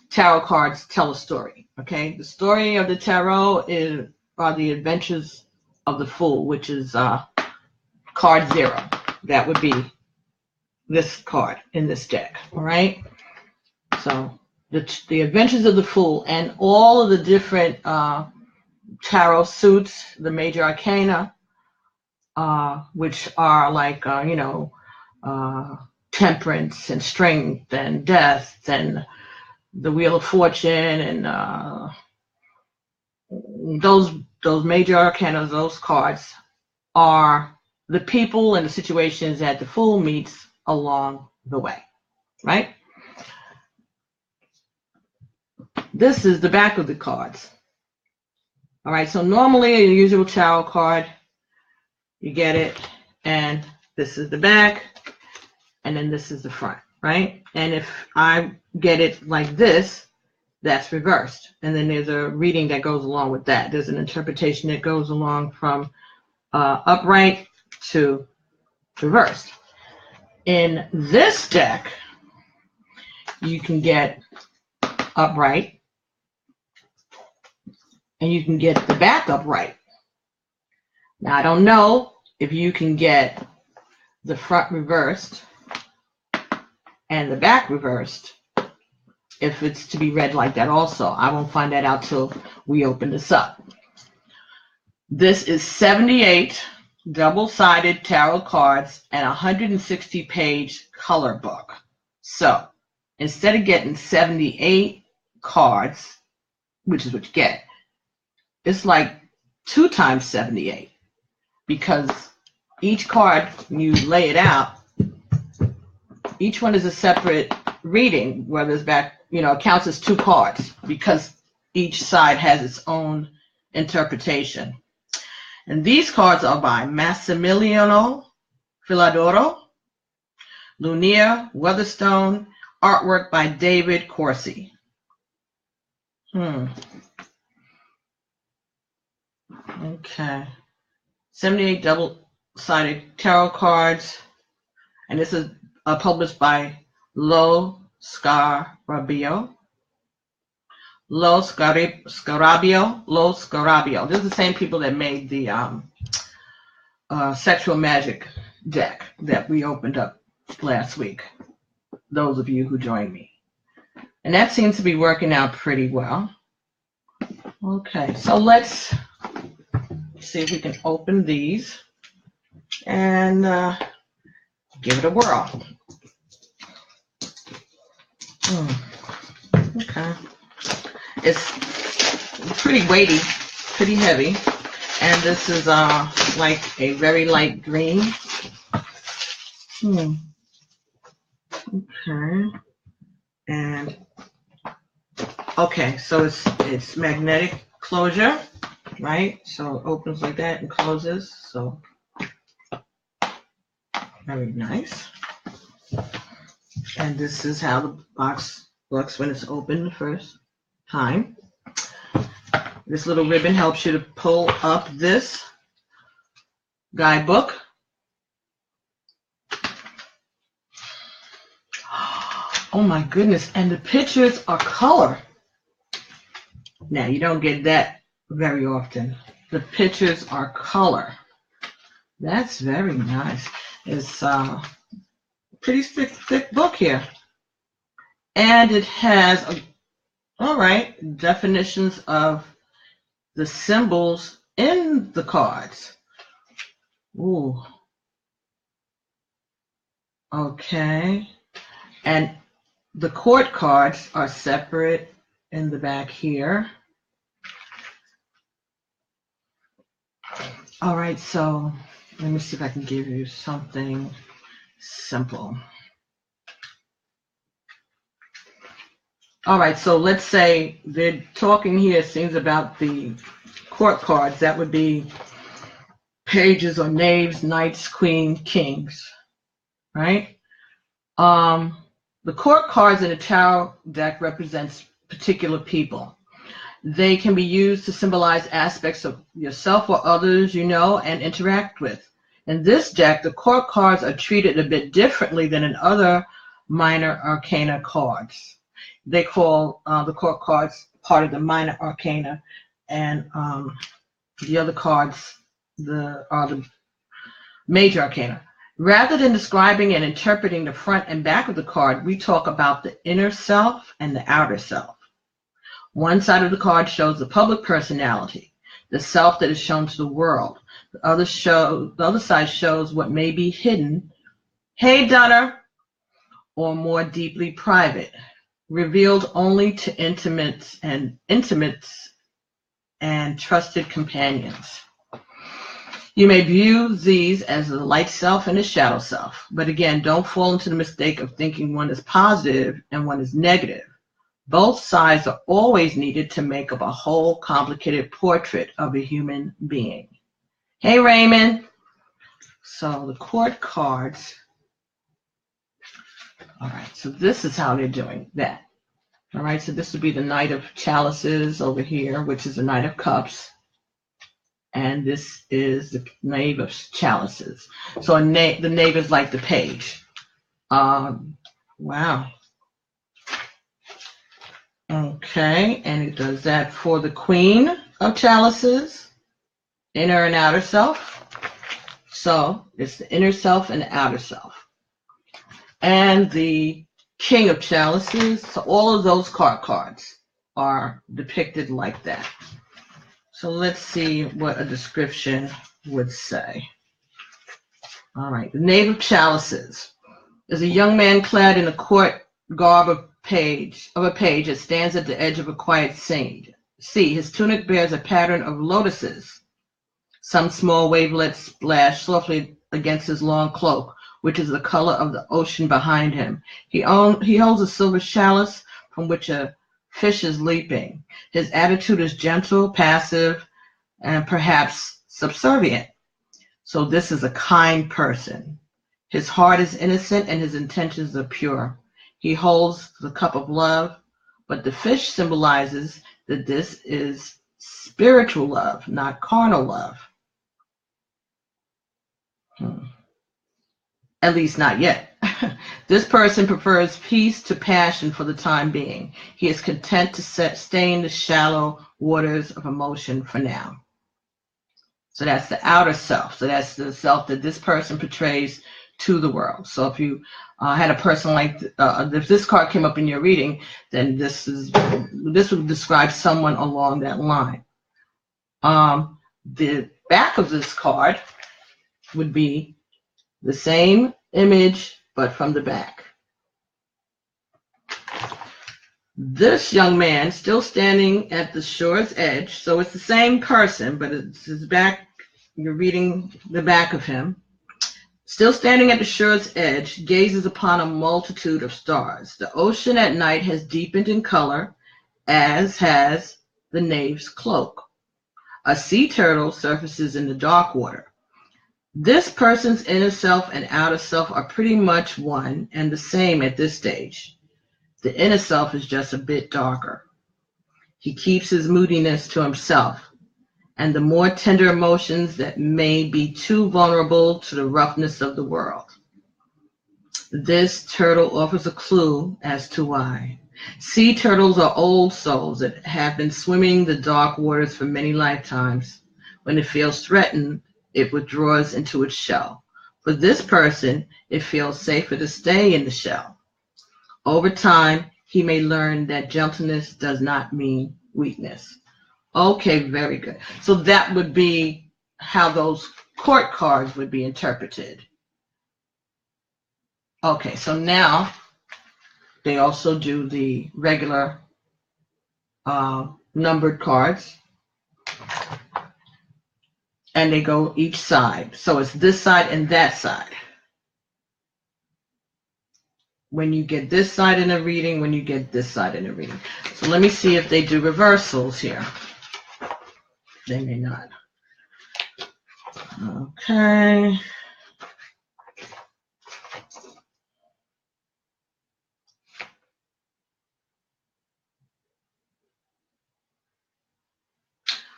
Speaker 1: Tarot cards tell a story. Okay, the story of the tarot are the adventures of the fool, which is card 0. That would be this card in this deck. All right. So the Adventures of the Fool and all of the different tarot suits, the major arcana, which are like, temperance and strength and death and the Wheel of Fortune and those major arcana, those cards are the people and the situations that the Fool meets along the way, right? This is the back of the cards. All right, so normally a usual tarot card, you get it, and this is the back, and then this is the front, right? And if I get it like this, that's reversed. And then there's a reading that goes along with that. There's an interpretation that goes along from upright to reversed. In this deck, you can get upright, and you can get the back upright. Now, I don't know if you can get the front reversed and the back reversed, if it's to be read like that also. I won't find that out till we open this up. This is 78 double-sided tarot cards and a 160-page color book. So instead of getting 78 cards, which is what you get, it's like 2 times 78, because each card, when you lay it out, each one is a separate reading, whether it's back, it counts as 2 cards because each side has its own interpretation. And these cards are by Massimiliano, Filadoro, Lunanea, Weatherstone, artwork by Davide, Corsi. Okay. 78 double-sided tarot cards. And this is published by Lo Scarabeo. This is the same people that made the sexual magic deck that we opened up last week, those of you who joined me. And that seems to be working out pretty well. Okay, so let's see if we can open these and give it a whirl. Okay. It's pretty weighty, pretty heavy, and this is like a very light green. Okay. And okay, so it's magnetic closure, right? So it opens like that and closes. So very nice. And this is how the box looks when it's open the first time. This little ribbon helps you to pull up this guidebook. Oh my goodness, and the pictures are color. Now, you don't get that very often. The pictures are color. That's very nice. It's a pretty thick book here. And it has, definitions of the symbols in the cards. Ooh. Okay. And the court cards are separate in the back here. All right, so let me see if I can give you something simple. All right, so let's say they're talking here, things about the court cards. That would be pages or knaves, knights, queens, kings, right? The court cards in a tarot deck represents particular people. They can be used to symbolize aspects of yourself or others you know and interact with. In this deck, the court cards are treated a bit differently than in other minor arcana cards. They call the court cards part of the minor arcana, and the other cards are the major arcana. Rather than describing and interpreting the front and back of the card, we talk about the inner self and the outer self. One side of the card shows the public personality, the self that is shown to the world. The other side shows what may be hidden, hey Dunner, or more deeply private, revealed only to intimates and trusted companions. You may view these as the light self and the shadow self, but again, don't fall into the mistake of thinking one is positive and one is negative. Both sides are always needed to make up a whole complicated portrait of a human being. Hey, Raymond. So the court cards. All right, so this is how they're doing that. All right, so this would be the Knight of Chalices over here, which is the Knight of Cups. And this is the Knave of Chalices. So the knave is like the page. Wow. Okay, and it does that for the Queen of Chalices, inner and outer self. So it's the inner self and the outer self. And the King of Chalices, so all of those cards are depicted like that. So let's see what a description would say. All right, the Knave of Chalices is a young man clad in a court garb of a page that stands at the edge of a quiet sea. His tunic bears a pattern of lotuses. Some small wavelets splash softly against his long cloak, which is the color of the ocean behind him. He holds a silver chalice from which a fish is leaping. His attitude is gentle, passive, and perhaps subservient. So this is a kind person. His heart is innocent and his intentions are pure. He holds the cup of love, but the fish symbolizes that this is spiritual love, not carnal love. At least not yet. This person prefers peace to passion for the time being. He is content to stay in the shallow waters of emotion for now. So that's the outer self. So that's the self that this person portrays to the world. So if you had a person like, if this card came up in your reading, then this would describe someone along that line. The back of this card would be the same image, but from the back. This young man still standing at the shore's edge, so it's the same person, but it's his back. You're reading the back of him. Still standing at the shore's edge, gazes upon a multitude of stars. The ocean at night has deepened in color, as has the knave's cloak. A sea turtle surfaces in the dark water. This person's inner self and outer self are pretty much one and the same at this stage. The inner self is just a bit darker. He keeps his moodiness to himself, and the more tender emotions that may be too vulnerable to the roughness of the world. This turtle offers a clue as to why. Sea turtles are old souls that have been swimming the dark waters for many lifetimes. When it feels threatened, it withdraws into its shell. For this person, it feels safer to stay in the shell. Over time, he may learn that gentleness does not mean weakness. Okay, very good. So that would be how those court cards would be interpreted. Okay, so now they also do the regular numbered cards. And they go each side. So it's this side and that side. When you get this side in a reading, when you get this side in a reading. So let me see if they do reversals here. They may not. Okay.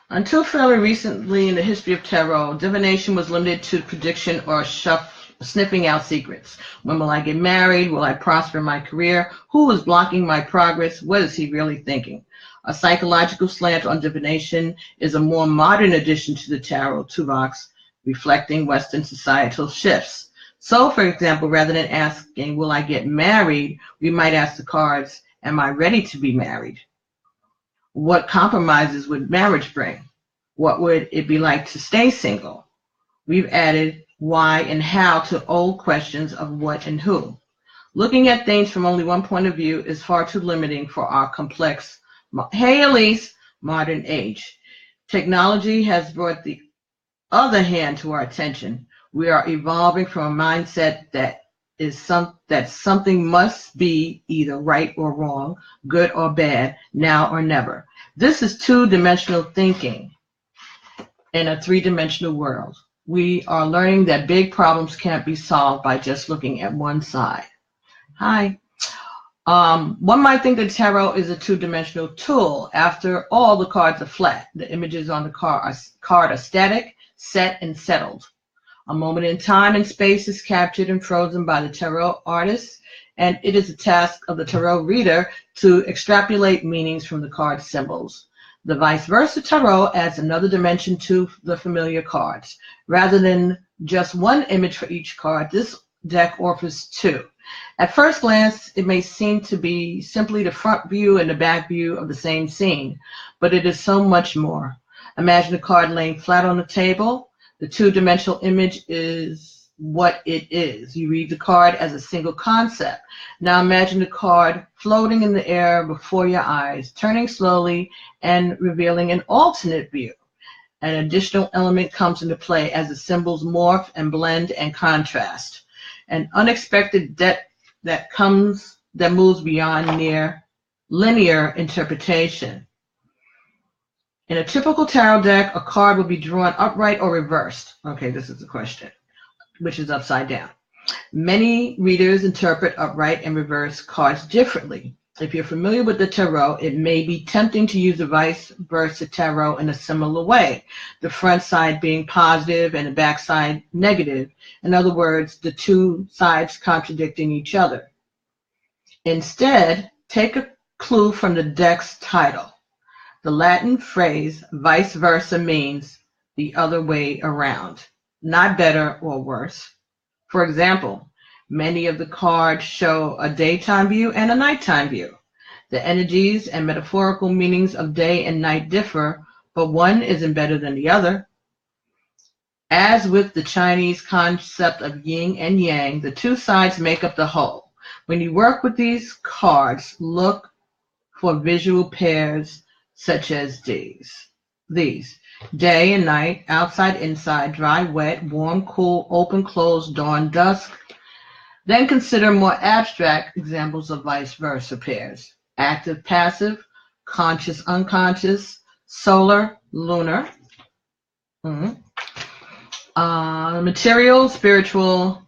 Speaker 1: Until fairly recently in the history of tarot, divination was limited to prediction or sniffing out secrets. When will I get married? Will I prosper in my career? Who is blocking my progress? What is he really thinking? A psychological slant on divination is a more modern addition to the tarot toolbox, reflecting Western societal shifts. So, for example, rather than asking, will I get married, we might ask the cards, am I ready to be married? What compromises would marriage bring? What would it be like to stay single? We've added why and how to old questions of what and who. Looking at things from only one point of view is far too limiting for our complex, hey Elise, modern age. Technology has brought the other hand to our attention. We are evolving from a mindset that something must be either right or wrong, good or bad, now or never. This is two-dimensional thinking in a three-dimensional world. We are learning that big problems can't be solved by just looking at one side. Hi. One might think that tarot is a two-dimensional tool. After all, the cards are flat. The images on the card are static, set, and settled. A moment in time and space is captured and frozen by the tarot artist, and it is the task of the tarot reader to extrapolate meanings from the card symbols. The vice versa tarot adds another dimension to the familiar cards. Rather than just one image for each card, this deck offers two. At first glance, it may seem to be simply the front view and the back view of the same scene, but it is so much more. Imagine a card laying flat on the table. The two-dimensional image is what it is. You read the card as a single concept. Now imagine the card floating in the air before your eyes, turning slowly and revealing an alternate view. An additional element comes into play as the symbols morph and blend and contrast. An unexpected depth that moves beyond near linear interpretation. In a typical tarot deck, a card will be drawn upright or reversed. Okay, this is the question, which is upside down. Many readers interpret upright and reverse cards differently. If you're familiar with the tarot, it may be tempting to use the vice versa tarot in a similar way, the front side being positive and the back side negative. In other words, the two sides contradicting each other. Instead, take a clue from the deck's title. The Latin phrase vice versa means the other way around, not better or worse. For example, many of the cards show a daytime view and a nighttime view. The energies and metaphorical meanings of day and night differ, but one isn't better than the other. As with the Chinese concept of yin and yang, the two sides make up the whole. When you work with these cards, look for visual pairs such as these. Day and night, outside, inside, dry, wet, warm, cool, open, closed, dawn, dusk. Then consider more abstract examples of vice versa pairs. Active, passive, conscious, unconscious, solar, lunar. Material, spiritual,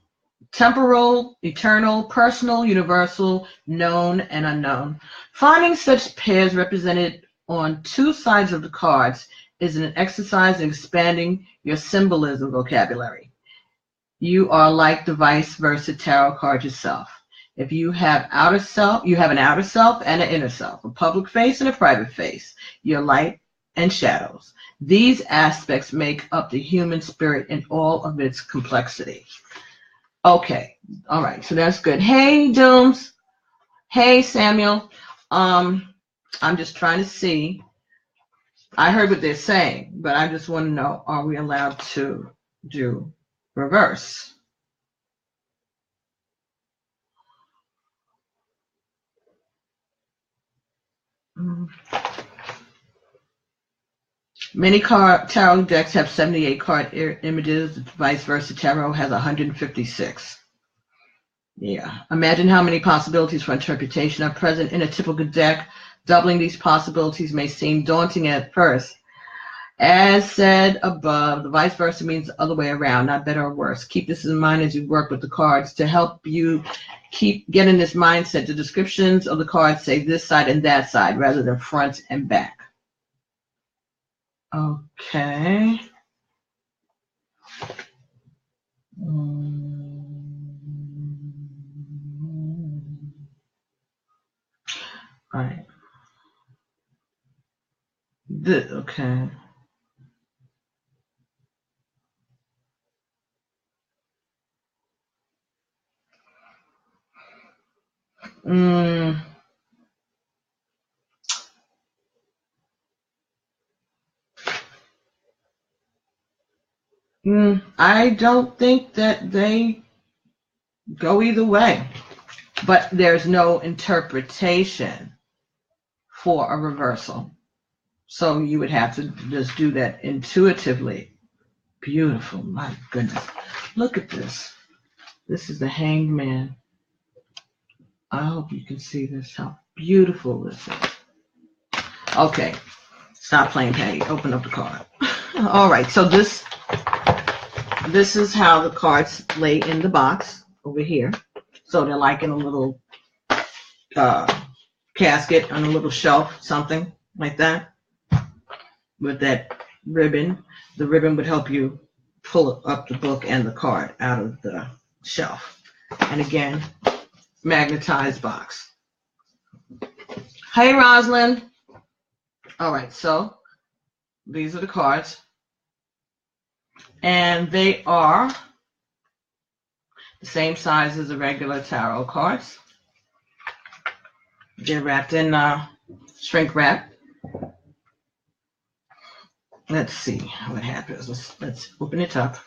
Speaker 1: temporal, eternal, personal, universal, known, and unknown. Finding such pairs represented on two sides of the cards is an exercise in expanding your symbolism vocabulary. You are like the vice versa tarot card yourself. If you have outer self, you have an outer self and an inner self, a public face and a private face, your light and shadows. These aspects make up the human spirit in all of its complexity. Okay, all right, so that's good. Hey, Dooms. Hey, Samuel. I'm just trying to see. I heard what they're saying, but I just want to know, are we allowed to do reverse? Many tarot decks have 78 card images. Vice versa tarot has 156. Yeah. Imagine how many possibilities for interpretation are present in a typical deck. Doubling these possibilities may seem daunting at first. As said above, the vice versa means the other way around, not better or worse. Keep this in mind as you work with the cards to help you keep getting this mindset. The descriptions of the cards say this side and that side rather than front and back. Okay. All right. Okay. Mm, I don't think that they go either way, but there's no interpretation for a reversal. So you would have to just do that intuitively. Beautiful, my goodness. Look at this. This is the Hanged Man. I hope you can see this, how beautiful this is. Okay, stop playing Patty. Open up the card. All right, so this is how the cards lay in the box over here. So they're like in a little casket on a little shelf, something like that, with that ribbon. The ribbon would help you pull up the book and the card out of the shelf. And again, magnetized box. Hey, Rosalind. All right, so these are the cards. And they are the same size as the regular tarot cards. They're wrapped in shrink wrap. Let's see what happens. Let's open it up.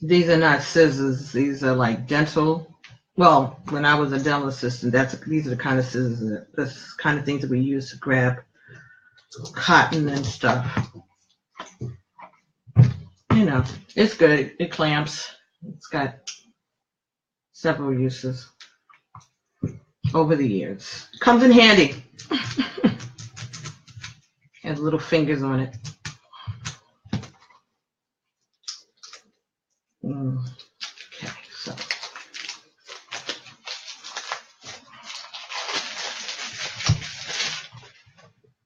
Speaker 1: These are not scissors. These are like dental. Well, when I was a dental assistant, these are the kind of scissors, this kind of things that we use to grab cotton and stuff. You know, it's good. It clamps. It's got several uses over the years. Comes in handy. Has little fingers on it. Okay,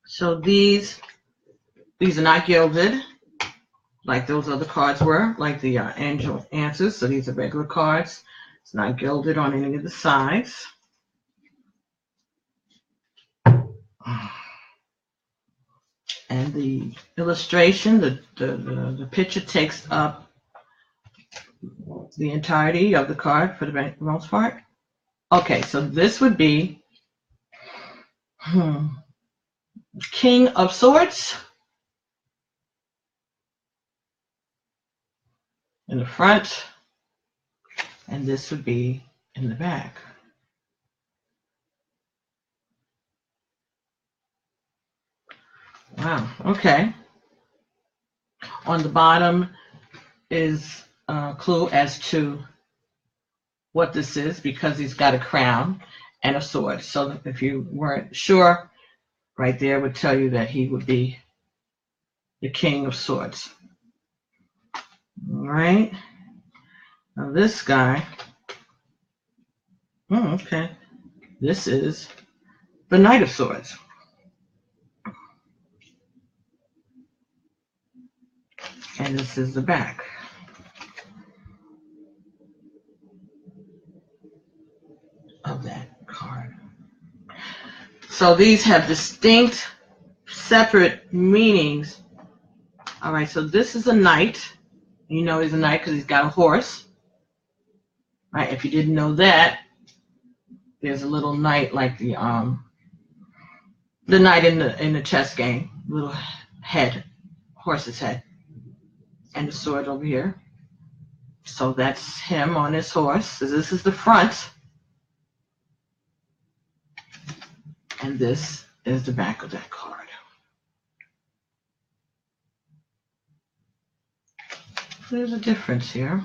Speaker 1: so these are not gilded like those other cards were, like the angel answers. So these are regular cards. It's not gilded on any of the sides. And the illustration, the picture takes up the entirety of the card for the most part. Okay, so this would be King of Swords in the front, and this would be in the back. Wow, okay. On the bottom is a clue as to what this is, because he's got a crown and a sword. So if you weren't sure, right there would tell you that he would be the King of Swords. All right. Now this guy, okay. This is the Knight of Swords. And this is the back. Of that card. So these have distinct, separate meanings. All right, so this is a knight. You know he's a knight because he's got a horse. Right, if you didn't know that, there's a little knight like the knight in the chess game, little head, horse's head, and the sword over here. So that's him on his horse. So this is the front. And this is the back of that card. There's a difference here.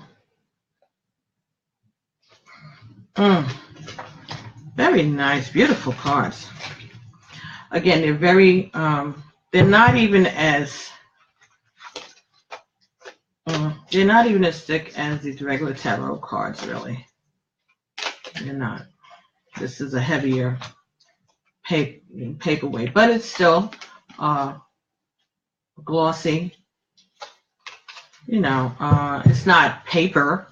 Speaker 1: Very nice, beautiful cards. Again, they're very, they're not even as thick as these regular tarot cards, really. They're not. This is a heavier paperweight, but it's still glossy. You know, it's not paper.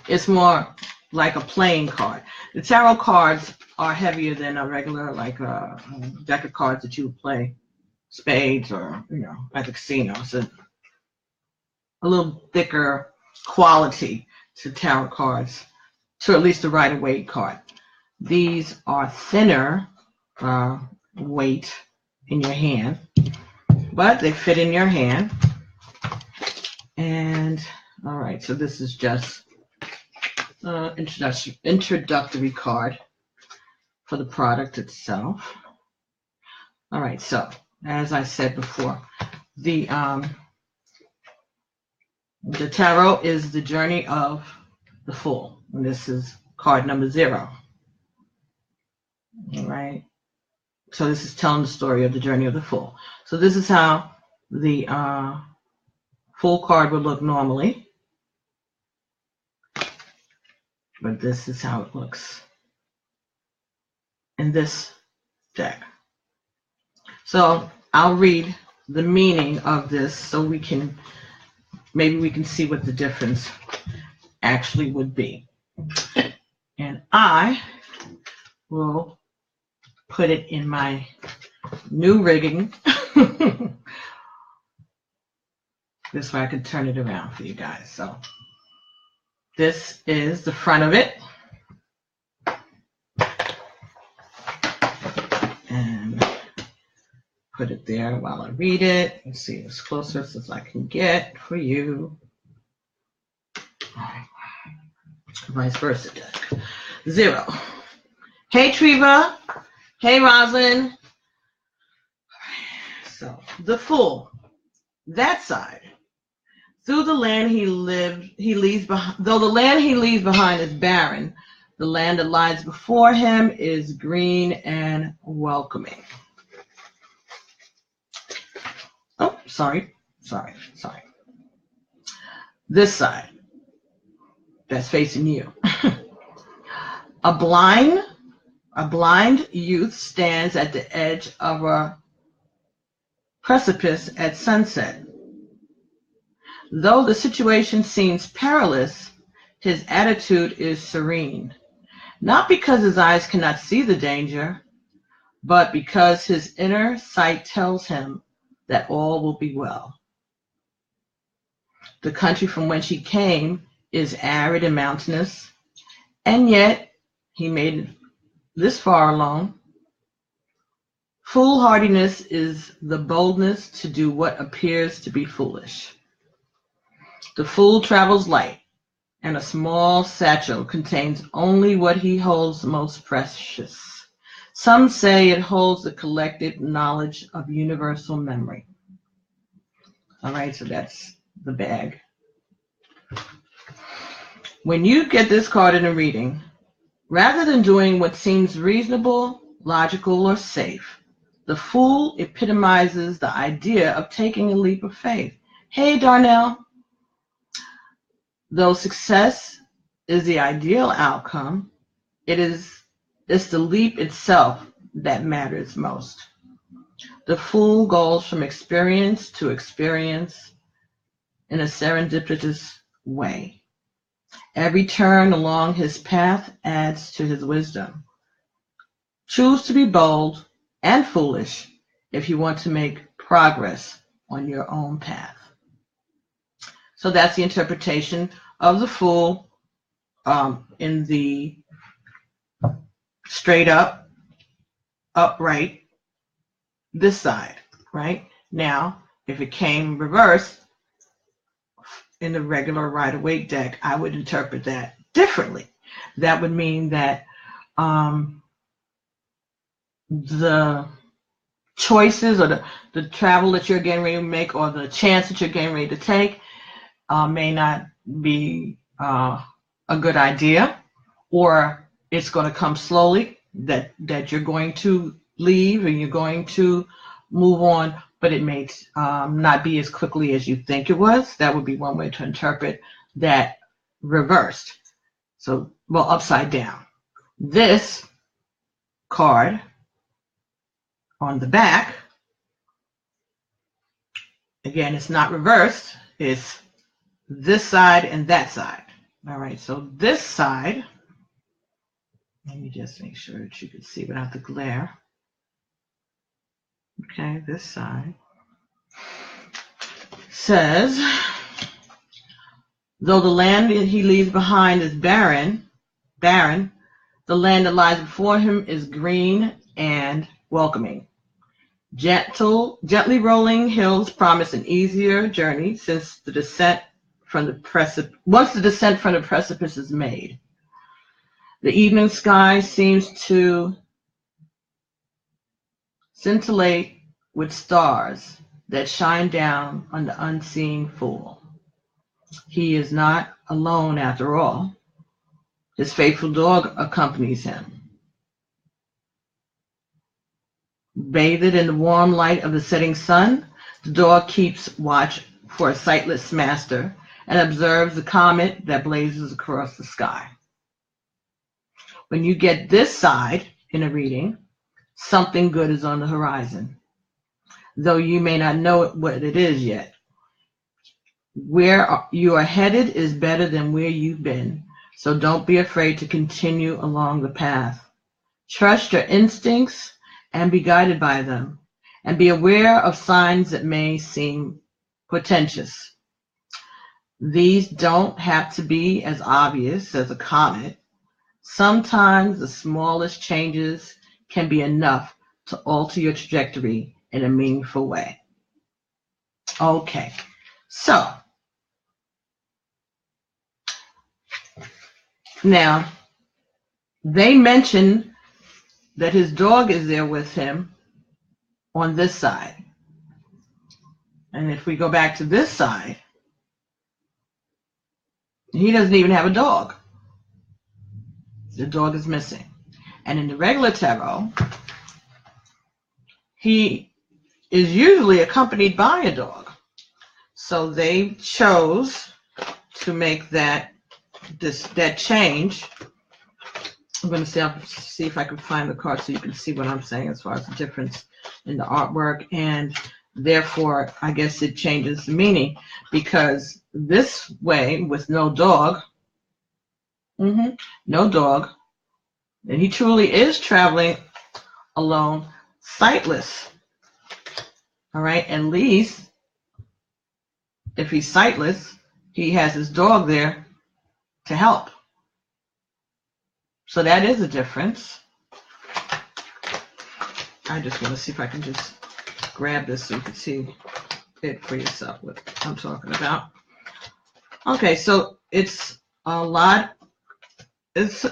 Speaker 1: It's more like a playing card. The tarot cards are heavier than a regular, like a deck of cards that you would play spades or, you know, at the casino. So a little thicker quality to tarot cards, to at least the Rider-Waite card. These are thinner weight in your hand, but they fit in your hand. And all right, so this is just introductory card for the product itself. All right, so as I said before, the tarot is the journey of the Fool. And this is card number 0. All right. So this is telling the story of the journey of the Fool. So this is how the Fool card would look normally. But this is how it looks in this deck. So I'll read the meaning of this so maybe we can see what the difference actually would be. And I will put it in my new rigging. This way I can turn it around for you guys. So this is the front of it. And put it there while I read it. Let's see as closer as I can get for you. Vice versa deck. 0. Hey Treva. Hey Rosalind. So the Fool. That side. Through the land he leaves behind, though the land he leaves behind is barren, the land that lies before him is green and welcoming. Oh, sorry. This side that's facing you. A blind youth stands at the edge of a precipice at sunset. Though the situation seems perilous, his attitude is serene, not because his eyes cannot see the danger, but because his inner sight tells him that all will be well. The country from whence he came is arid and mountainous, and yet he made it this far alone. Foolhardiness is the boldness to do what appears to be foolish. The fool travels light, and a small satchel contains only what he holds most precious. Some say it holds the collected knowledge of universal memory. All right, so that's the bag. When you get this card in a reading, rather than doing what seems reasonable, logical, or safe, the Fool epitomizes the idea of taking a leap of faith. Hey, Darnell. Though success is the ideal outcome, it's the leap itself that matters most. The Fool goes from experience to experience in a serendipitous way. Every turn along his path adds to his wisdom. Choose to be bold and foolish if you want to make progress on your own path. So that's the interpretation of the Fool in the straight up, upright, this side, right? Now, if it came reversed in the regular Rider-Waite deck, I would interpret that differently. That would mean that the choices or the travel that you're getting ready to make or the chance that you're getting ready to take may not be a good idea, or it's going to come slowly, that you're going to leave and you're going to move on, but it may not be as quickly as you think it was. That would be one way to interpret that reversed. So, well, upside down. This card on the back, again, it's not reversed. It's this side and that side. All right, so this side, let me just make sure that you can see without the glare. Okay, this side says, though the land he leaves behind is barren, The land that lies before him is green and welcoming. Gently rolling hills promise an easier journey once the descent from the precipice is made. The evening sky seems to scintillate with stars that shine down on the unseen fool. He is not alone after all. His faithful dog accompanies him. Bathed in the warm light of the setting sun, the dog keeps watch for a sightless master and observes the comet that blazes across the sky. When you get this side in a reading, something good is on the horizon, though you may not know what it is yet. Where you are headed is better than where you've been, so don't be afraid to continue along the path. Trust your instincts and be guided by them, and be aware of signs that may seem portentous. These don't have to be as obvious as a comet. Sometimes the smallest changes can be enough to alter your trajectory in a meaningful way. Okay, so now they mention that his dog is there with him on this side. And if we go back to this side, he doesn't even have a dog. The dog is missing. And in the regular tarot, he is usually accompanied by a dog. So they chose to make that change. I'm going to see if I can find the card so you can see what I'm saying as far as the difference in the artwork, and therefore I guess it changes the meaning, because this way with no dog, no dog, and he truly is traveling alone, sightless. All right, at least if he's sightless, he has his dog there to help. So that is a difference. I just want to see if I can just grab this so you can see it for yourself, what I'm talking about. Okay, so it's a lot. It's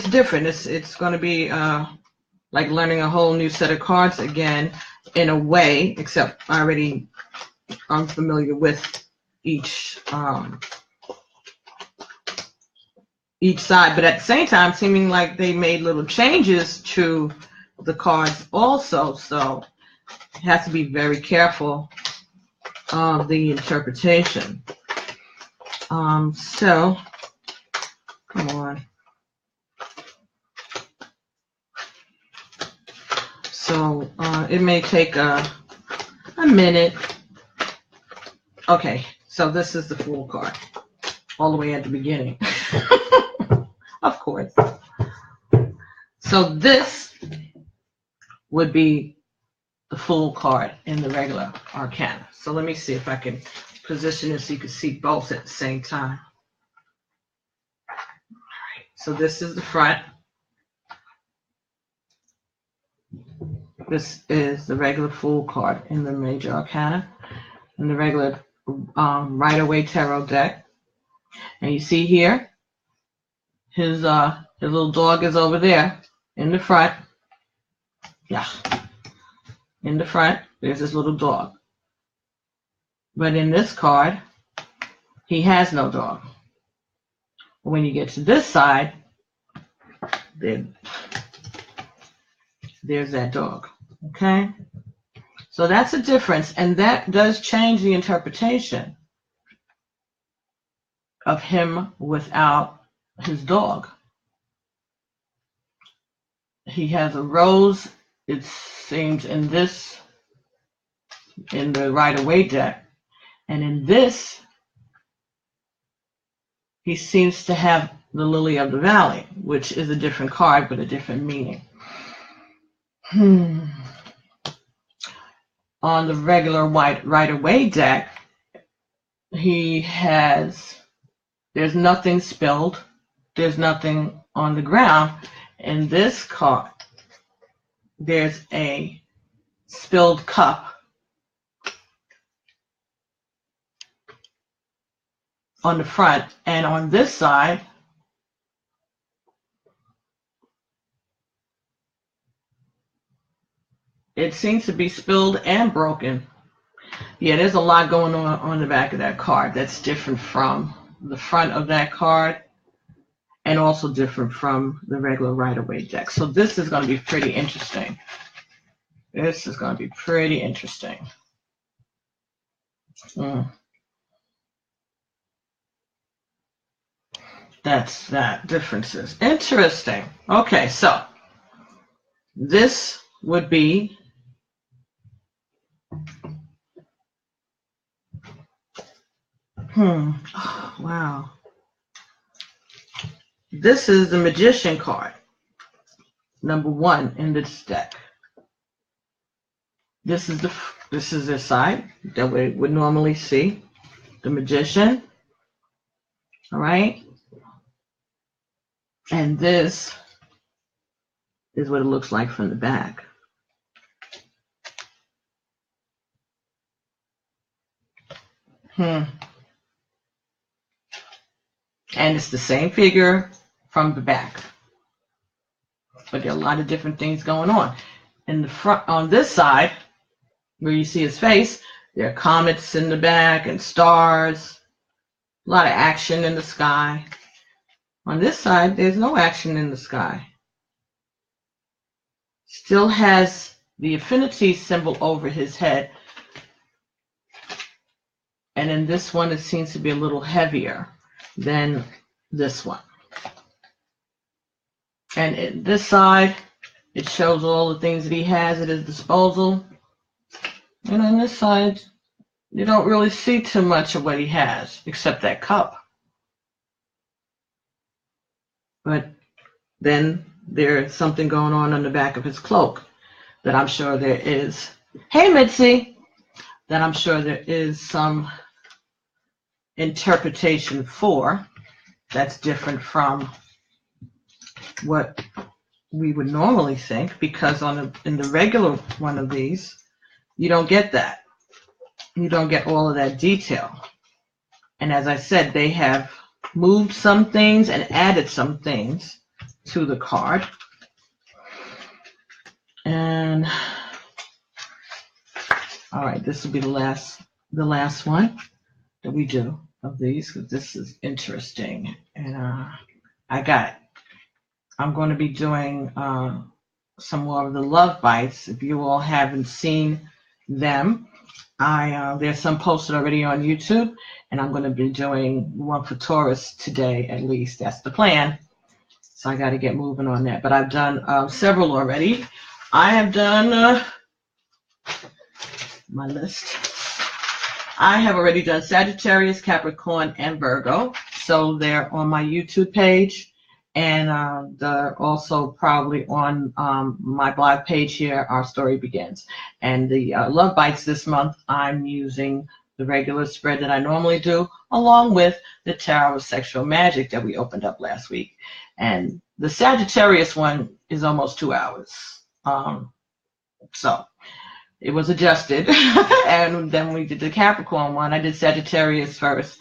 Speaker 1: different. It's going to be like learning a whole new set of cards again in a way, except I'm familiar with each side, but at the same time seeming like they made little changes to the cards also, so you have to be very careful of the interpretation. So come on. So it may take a minute. Okay, so this is the Fool card all the way at the beginning. Of course. So this would be the Fool card in the regular arcana. So let me see if I can position this so you can see both at the same time. All right. So this is the front. This is the regular Fool card in the major arcana, in the regular Rider-Waite tarot deck. And you see here, his little dog is over there in the front. Yeah, in the front, there's this little dog. But in this card, he has no dog. When you get to this side, there's that dog. Okay? So that's a difference, and that does change the interpretation of him without his dog. He has a rose, it seems, in the Rider-Waite deck, and in this he seems to have the Lily of the Valley, which is a different card but a different meaning. On the regular Rider-Waite deck, there's nothing spilled, there's nothing on the ground, In this card, there's a spilled cup on the front, and on this side, it seems to be spilled and broken. Yeah, there's a lot going on the back of that card that's different from the front of that card, and also different from the regular Rider-Waite deck. So this is going to be pretty interesting. This is going to be pretty interesting. That's that. Differences. Interesting. Okay, so this would be oh, wow. This is the Magician card, number 1 in this deck. This is the side that we would normally see, the Magician. All right, and this is what it looks like from the back. And it's the same figure from the back, but there are a lot of different things going on. In the front, on this side, where you see his face, there are comets in the back and stars, a lot of action in the sky. On this side, there's no action in the sky. Still has the infinity symbol over his head. And in this one, it seems to be a little heavier than this one. And in this side, it shows all the things that he has at his disposal. And on this side, you don't really see too much of what he has, except that cup. But then there's something going on the back of his cloak that I'm sure there is. Hey, Mitzi! That I'm sure there is some interpretation for that's different from what we would normally think, because in the regular one of these, you don't get that. You don't get all of that detail. And as I said, they have moved some things and added some things to the card. And all right, this will be the last one that we do of these, because this is interesting. And I'm going to be doing some more of the love bites. If you all haven't seen them, there's some posted already on YouTube, and I'm going to be doing one for Taurus today, at least. That's the plan. So I got to get moving on that. But I've done several already. I have done my list. I have already done Sagittarius, Capricorn, and Virgo. So they're on my YouTube page. And they're also probably on my blog page here, Our Story Begins. And the Love Bites this month, I'm using the regular spread that I normally do, along with the Tarot of Sexual Magic that we opened up last week. And the Sagittarius one is almost 2 hours. So it was adjusted. And then we did the Capricorn one. I did Sagittarius first,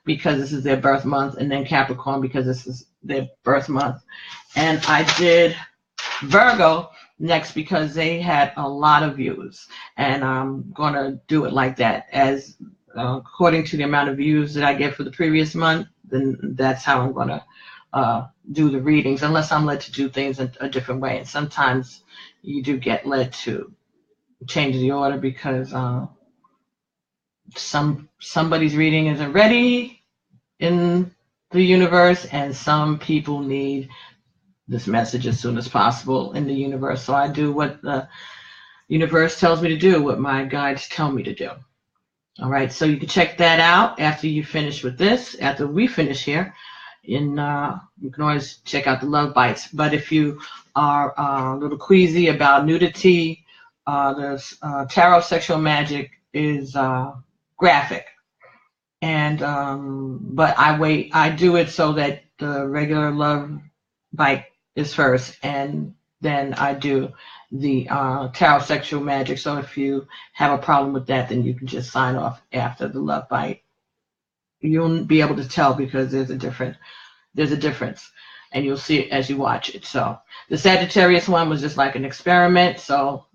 Speaker 1: because this is their birth month, and then Capricorn because this is their birth month. And I did Virgo next because they had a lot of views, and I'm going to do it like that, as according to the amount of views that I get for the previous month, then that's how I'm going to do the readings, unless I'm led to do things a different way. And sometimes you do get led to change the order because somebody's reading isn't ready in the universe, and some people need this message as soon as possible in the universe. So I do what the universe tells me to do, what my guides tell me to do. All right, so you can check that out after you finish with this, after we finish here. You can always check out the Love Bites. But if you are a little queasy about nudity, the Tarot of Sexual Magic is graphic. And but I do it so that the regular Love Bite is first, and then I do the tarot sexual magic. So if you have a problem with that, then you can just sign off after the love bite. You'll be able to tell because there's a difference, and you'll see it as you watch it. So the Sagittarius one was just like an experiment, so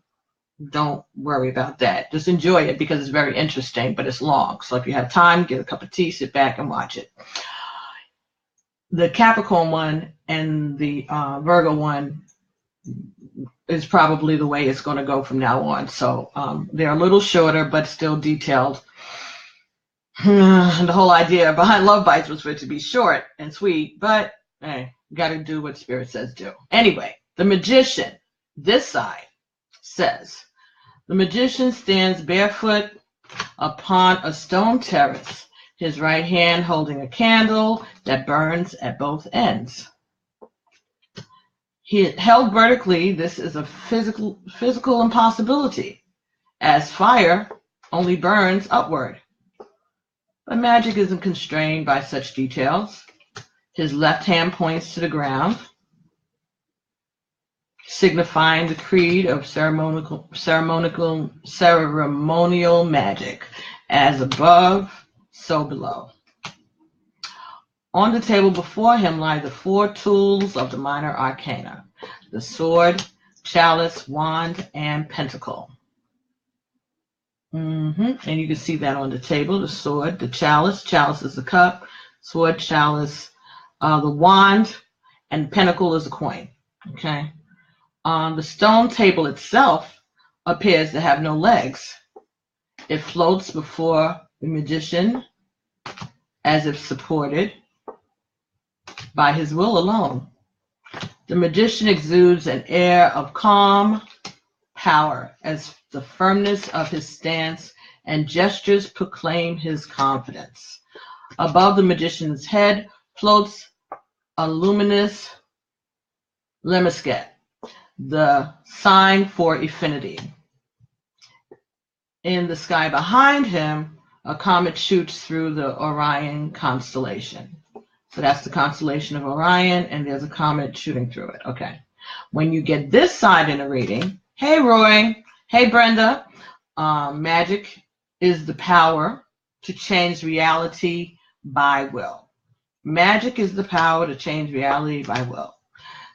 Speaker 1: don't worry about that. Just enjoy it because it's very interesting, but it's long. So if you have time, get a cup of tea, sit back and watch it. The Capricorn one and the Virgo one is probably the way it's going to go from now on. So they're a little shorter, but still detailed. The whole idea behind love bites was for it to be short and sweet, but hey, you got to do what Spirit says do. Anyway, the Magician, this side, says, the Magician stands barefoot upon a stone terrace, his right hand holding a candle that burns at both ends. Held vertically, this is a physical impossibility, as fire only burns upward. But magic isn't constrained by such details. His left hand points to the ground, signifying the creed of ceremonial magic, as above, so below. On the table before him lie the 4 tools of the minor arcana: the sword, chalice, wand, and pentacle. And you can see that on the table: the sword, the chalice is the cup, sword, chalice, the wand, and pentacle is a coin. Okay. The stone table itself appears to have no legs. It floats before the magician as if supported by his will alone. The magician exudes an air of calm power as the firmness of his stance and gestures proclaim his confidence. Above the magician's head floats a luminous lemniscate, the sign for affinity. In the sky behind him, a comet shoots through the Orion constellation. So that's the constellation of Orion, and there's a comet shooting through it. Okay. When you get this side in a reading, hey Roy, hey Brenda, magic is the power to change reality by will. Magic is the power to change reality by will.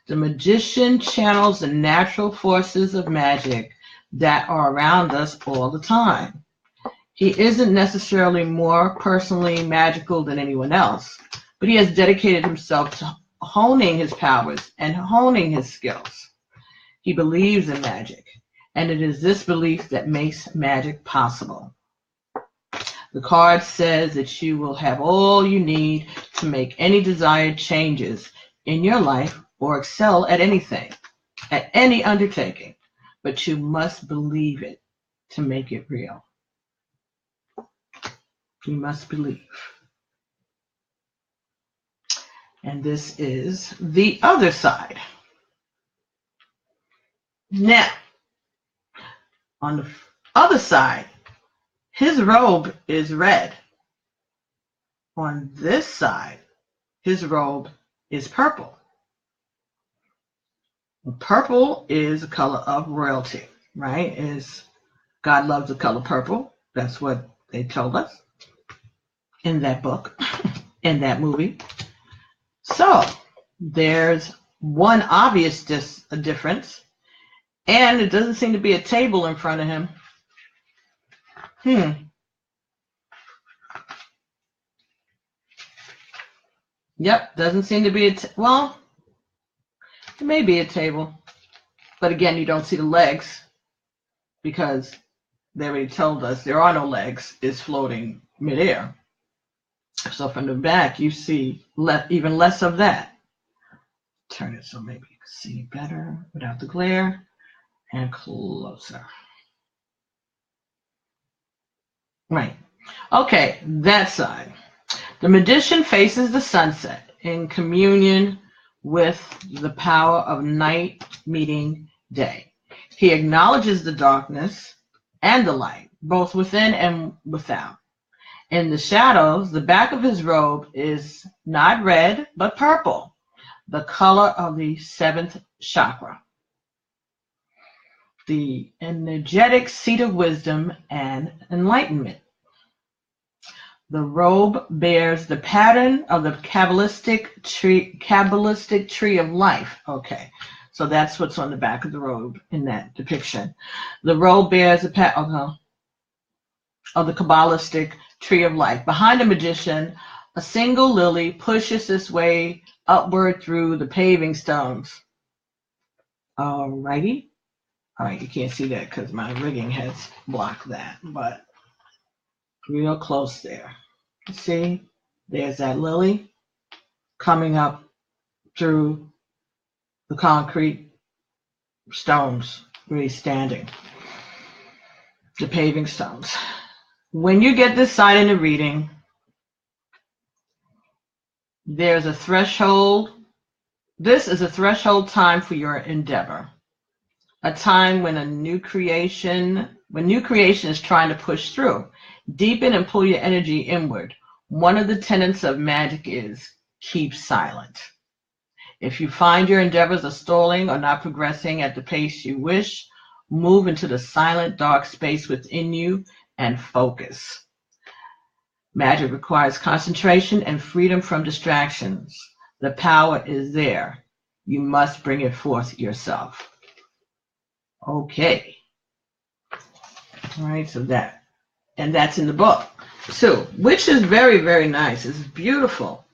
Speaker 1: The magician channels the natural forces of magic that are around us all the time. He isn't necessarily more personally magical than anyone else, but he has dedicated himself to honing his powers and honing his skills. He believes in magic, and it is this belief that makes magic possible. The card says that you will have all you need to make any desired changes in your life or excel at anything, at any undertaking, but you must believe it to make it real. You must believe. And this is the other side. Now, on the other side, his robe is red. On this side, his robe is purple. Purple is a color of royalty, right? God loves the color purple. That's what they told us in that book, in that movie. So there's one obvious difference, and it doesn't seem to be a table in front of him. Yep, doesn't seem to be well, it may be a table, but again, you don't see the legs because they already told us there are no legs. It's floating midair. So from the back, you see even less of that. Turn it so maybe you can see better without the glare, and closer. Right. Okay, that side. The magician faces the sunset in communion with the power of night meeting day. He acknowledges the darkness and the light, both within and without. In the shadows, the back of his robe is not red, but purple. the color of the seventh chakra, the energetic seat of wisdom and enlightenment. The robe bears the pattern of the Kabbalistic tree of life. Okay, so that's what's on the back of the robe in that depiction. The robe bears the pattern of the Kabbalistic tree of life. Behind the magician, a single lily pushes its way upward through the paving stones. Alrighty. All right, you can't see that because my rigging has blocked that, but real close there. See, there's that lily coming up through the concrete stones where he's standing, the paving stones. When you get this side in the reading, there's a threshold. This is a threshold time for your endeavor, a time when new creation is trying to push through. Deepen and pull your energy inward. One of the tenets of magic is keep silent. If you find your endeavors are stalling or not progressing at the pace you wish, move into the silent, dark space within you and focus. Magic requires concentration and freedom from distractions. The power is there. You must bring it forth yourself. Okay. All right, so that's in the book too, which is very, very nice. It's beautiful.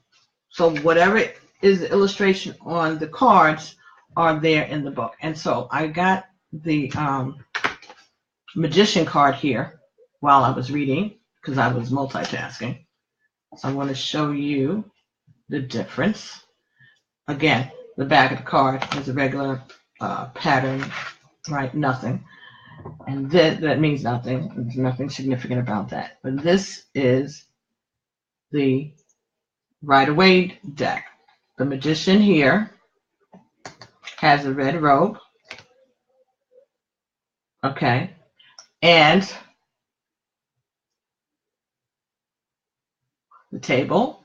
Speaker 1: So whatever is the illustration on the cards are there in the book. And so I got the magician card here while I was reading because I was multitasking. So I want to show you the difference. Again, the back of the card is a regular pattern, right? Nothing. And that means nothing. There's nothing significant about that. But this is the Rider-Waite deck. The magician here has a red robe. Okay. And the table.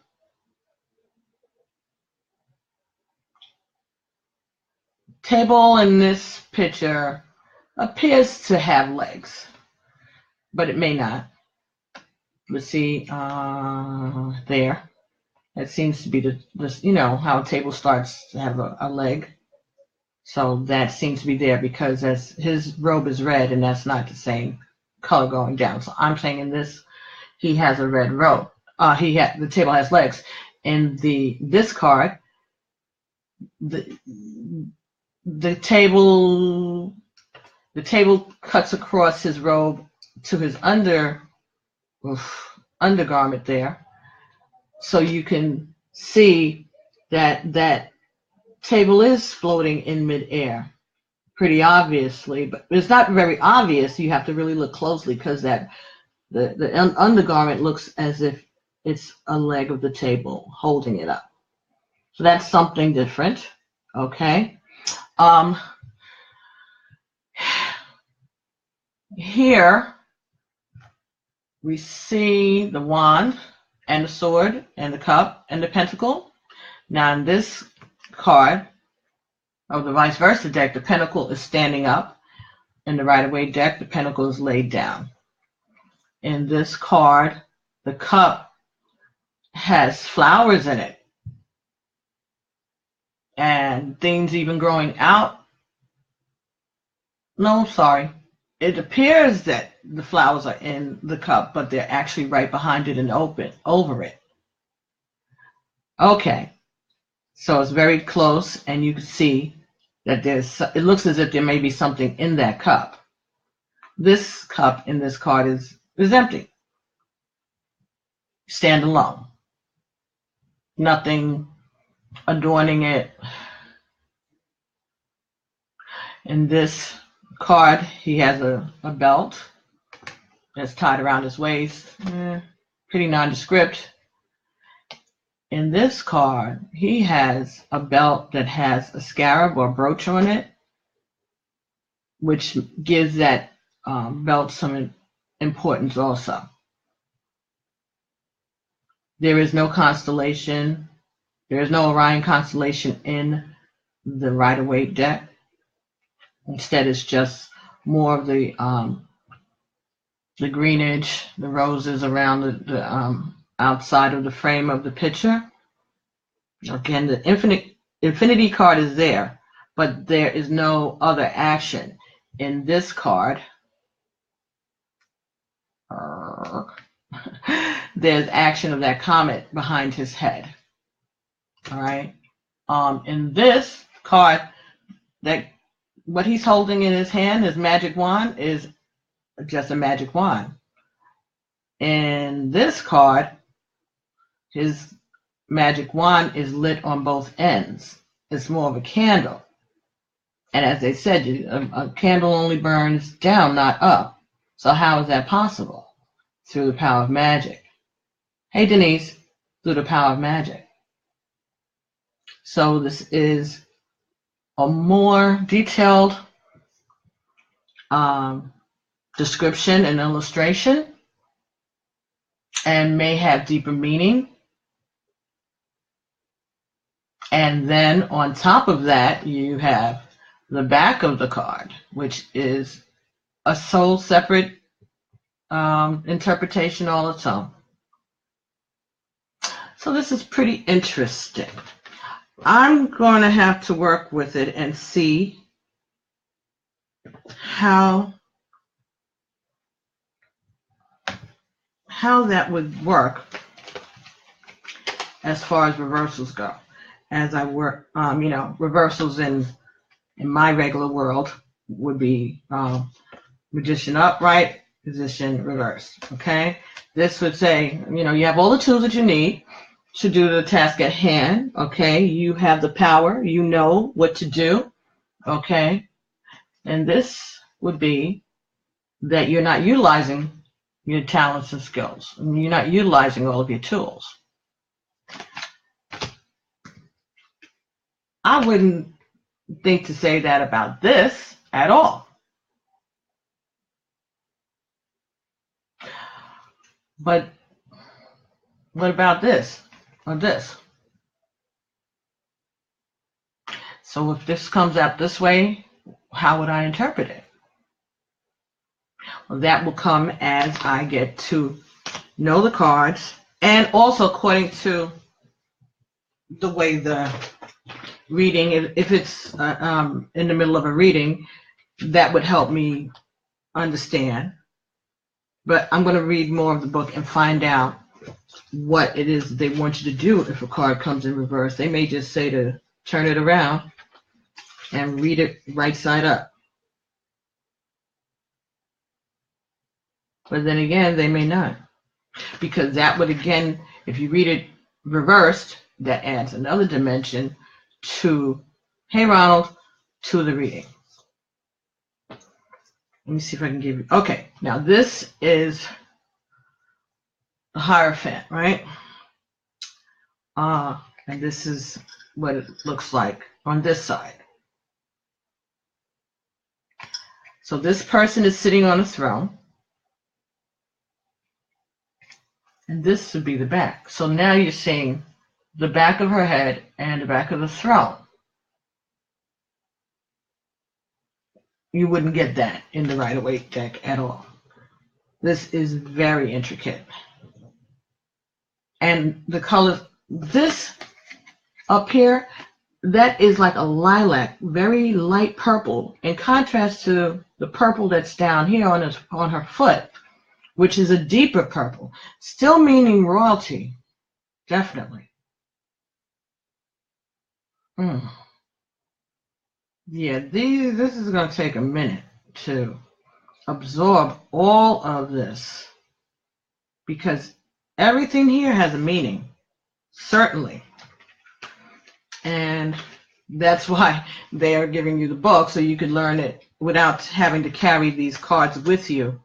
Speaker 1: Table in this picture appears to have legs, but it may not. Let's see there. It seems to be the you know how a table starts to have a leg. So that seems to be there because as his robe is red and that's not the same color going down. So I'm saying in this, he has a red robe. The table has legs. In this card, the table cuts across his robe to his undergarment there. So you can see that table is floating in midair, pretty obviously, but it's not very obvious. You have to really look closely because the undergarment looks as if it's a leg of the table holding it up. So that's something different. Okay. Here we see the wand and the sword and the cup and the pentacle. Now in this card of the vice versa deck, the pentacle is standing up. In the Rider-Waite deck, the pentacle is laid down. In this card, the cup has flowers in it and things even growing out. No, sorry. It appears that the flowers are in the cup, but they're actually right behind it and open over it. Okay. So it's very close, and you can see that it looks as if there may be something in that cup. This cup in this card is empty. Stand alone. Nothing adorning it. In this card, he has a belt that's tied around his waist. Pretty nondescript. In this card, he has a belt that has a scarab or brooch on it, which gives that belt some importance also. There is no constellation There is no Orion constellation in the Rider-Waite deck. Instead, it's just more of the greenage, the roses around the outside of the frame of the picture. Again, the infinity card is there, but there is no other action. In this card, there's action of that comet behind his head. All right. In this card, that what he's holding in his hand, his magic wand, is just a magic wand. In this card, his magic wand is lit on both ends. It's more of a candle. And as they said, a candle only burns down, not up. So how is that possible? Through the power of magic. Hey, Denise, through the power of magic. So this is a more detailed description and illustration, and may have deeper meaning. And then on top of that, you have the back of the card, which is a sole separate interpretation all its own. So this is pretty interesting. I'm going to have to work with it and see how that would work as far as reversals go. As I work, reversals in my regular world would be magician upright, position reverse. Okay, this would say, you have all the tools that you need to do the task at hand. Okay, you have the power, you know what to do. Okay, and this would be that you're not utilizing your talents and skills, and you're not utilizing all of your tools. I wouldn't think to say that about this at all. But what about this or this? So if this comes out this way, how would I interpret it? Well, that will come as I get to know the cards, and also according to the way the reading, if it's in the middle of a reading, that would help me understand. But I'm going to read more of the book and find out what it is they want you to do if a card comes in reverse. They may just say to turn it around and read it right side up. But then again, they may not. Because that would, again, if you read it reversed, that adds another dimension to, hey Ronald, to the reading. Let me see if I can give you, okay, now this is the Hierophant, right? And this is what it looks like on this side. So this person is sitting on a throne. And this would be the back. So now you're seeing the back of her head and the back of the throne. You wouldn't get that in the Rider-Waite deck at all. This is very intricate. And the colors, this up here, that is like a lilac, very light purple, in contrast to the purple that's down here on her foot, which is a deeper purple, still meaning royalty, definitely. Yeah, this is going to take a minute to absorb all of this, because everything here has a meaning, certainly. And that's why they are giving you the book, so you could learn it without having to carry these cards with you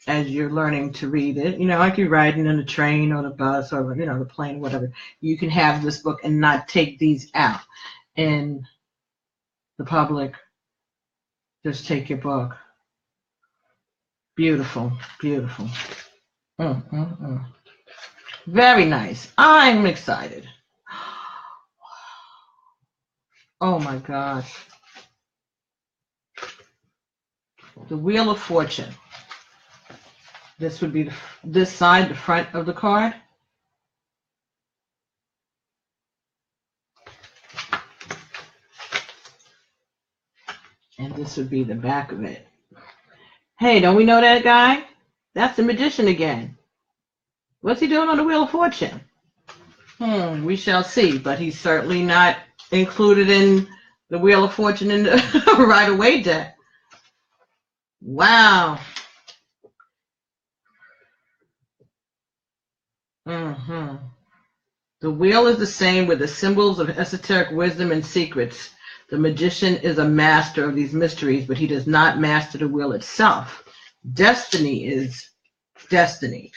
Speaker 1: as you're learning to read it. Like you're riding in a train or the bus or, the plane, whatever. You can have this book and not take these out. In the public, just take your book. Beautiful, beautiful. Very nice. I'm excited. Oh my gosh. The Wheel of Fortune. This would be this side, the front of the card. And this would be the back of it. Hey, don't we know that guy? That's the magician again. What's he doing on the Wheel of Fortune? We shall see, but he's certainly not included in the Wheel of Fortune in the right-away deck. Wow. The wheel is the same with the symbols of esoteric wisdom and secrets. The magician is a master of these mysteries, but he does not master the wheel itself. Destiny is destiny.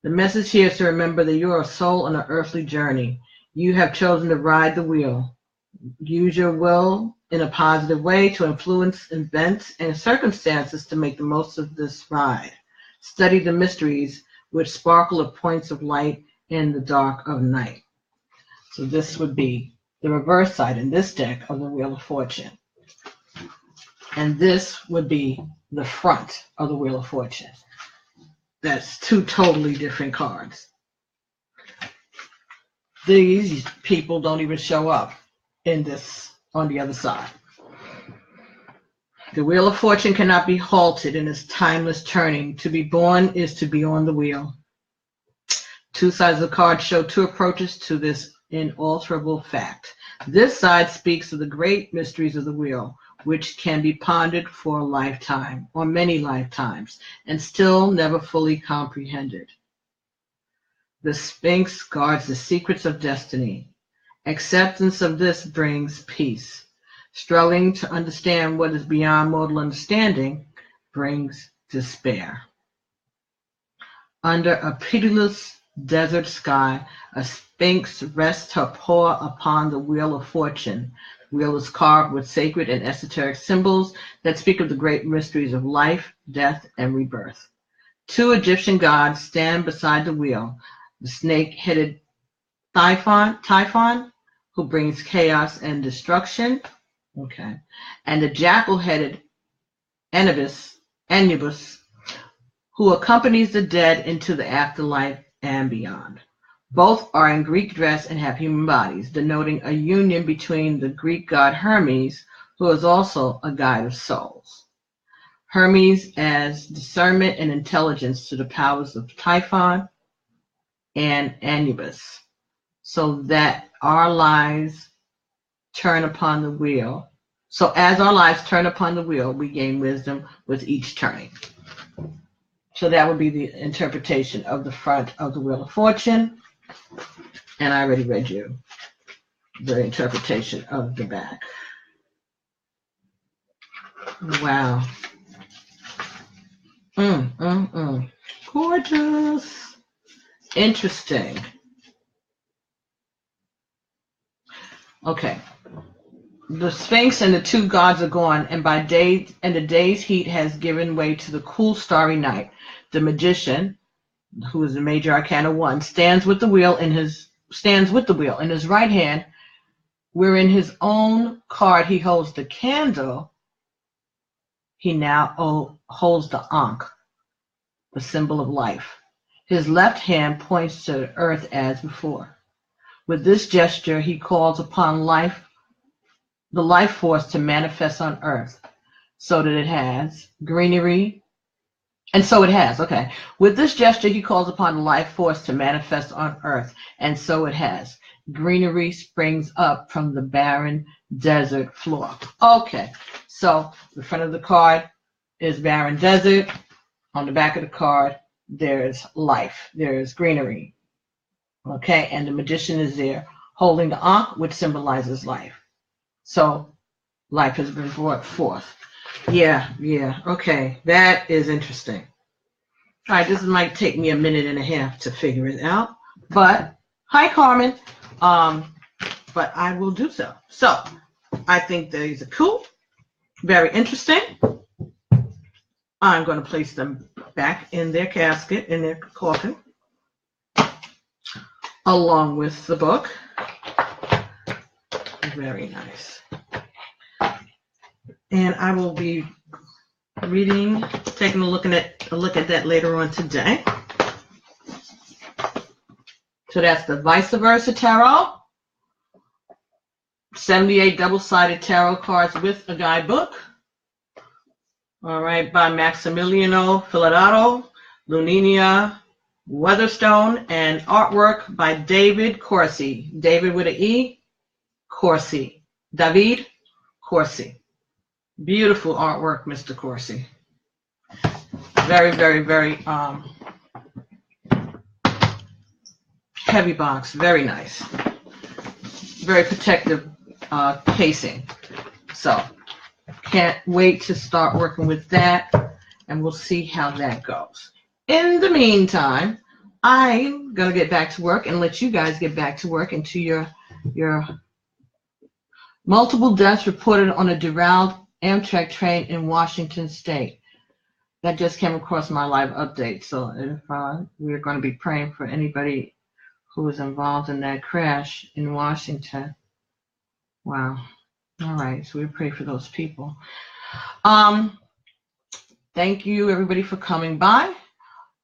Speaker 1: The message here is to remember that you are a soul on an earthly journey. You have chosen to ride the wheel. Use your will in a positive way to influence events and circumstances to make the most of this ride. Study the mysteries which sparkle of points of light in the dark of night. So this would be the reverse side in this deck of the Wheel of Fortune. And this would be the front of the Wheel of Fortune. That's two totally different cards. These people don't even show up in this on the other side. The Wheel of Fortune cannot be halted in its timeless turning. To be born is to be on the wheel. Two sides of the card show two approaches to this inalterable fact. This side speaks of the great mysteries of the wheel, which can be pondered for a lifetime or many lifetimes and still never fully comprehended. The Sphinx guards the secrets of destiny. Acceptance of this brings peace. Struggling to understand what is beyond mortal understanding brings despair. Under a pitiless desert sky, a sphinx rests her paw upon the Wheel of Fortune. The wheel is carved with sacred and esoteric symbols that speak of the great mysteries of life, death, and rebirth. Two Egyptian gods stand beside the wheel. The snake-headed Typhon, who brings chaos and destruction, and the jackal-headed Anubis, who accompanies the dead into the afterlife and beyond. Both are in Greek dress and have human bodies, denoting a union between the Greek god Hermes, who is also a guide of souls. Hermes as discernment and intelligence to the powers of Typhon and Anubis, so that our lives turn upon the wheel. So as our lives turn upon the wheel, we gain wisdom with each turning. So that would be the interpretation of the front of the Wheel of Fortune. And I already read you the interpretation of the back. Wow. Gorgeous. Interesting. Okay. The Sphinx and the two gods are gone, and the day's heat has given way to the cool starry night. The magician, who is the major arcana 1, stands with the wheel in his right hand, where in his own card he holds the candle. He now holds the Ankh, the symbol of life. His left hand points to the earth as before. With this gesture, he calls upon the life force to manifest on earth, so that it has greenery. And so it has, okay. With this gesture, he calls upon the life force to manifest on earth, and so it has. Greenery springs up from the barren desert floor. Okay, so the front of the card is barren desert. On the back of the card, there's life. There's greenery. Okay, and the magician is there holding the Ankh, which symbolizes life. So life has been brought forth. Yeah, okay. That is interesting. All right, this might take me a minute and a half to figure it out. But, hi, Carmen. But I will do so. So, I think these are cool. Very interesting. I'm going to place them back in their casket, in their coffin, along with the book. Very nice. And I will be taking a look at that later on today. So that's the Vice Versa Tarot. 78 double-sided tarot cards with a guidebook. All right, by Massimiliano, Filadoro, Lunanea, Weatherstone, and artwork by David Corsi. David with an E, Corsi. Davide, Corsi. Beautiful artwork, Mr. Corsi. Very, very, very heavy box. Very nice. Very protective casing. So can't wait to start working with that, and we'll see how that goes. In the meantime, I'm going to get back to work and let you guys get back to work into your multiple deaths reported on a derailed Amtrak train in Washington State. That just came across my live update. So if we're going to be praying for anybody who was involved in that crash in Washington. Wow. All right. So we pray for those people. Thank you, everybody, for coming by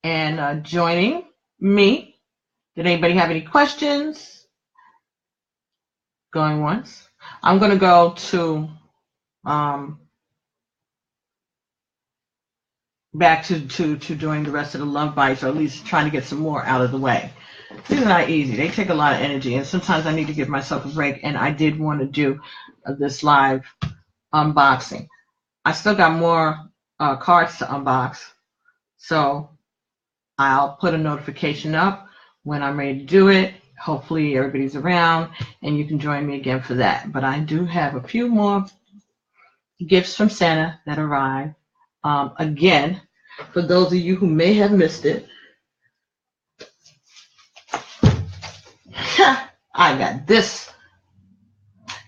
Speaker 1: and joining me. Did anybody have any questions? Going once. I'm going to go to back to doing the rest of the love bites, or at least trying to get some more out of the way. These are not easy. They take a lot of energy, and sometimes I need to give myself a break, and I did want to do this live unboxing. I still got more cards to unbox, so I'll put a notification up when I'm ready to do it. Hopefully everybody's around, and you can join me again for that. But I do have a few more gifts from Santa that arrived. Again, for those of you who may have missed it, I got this.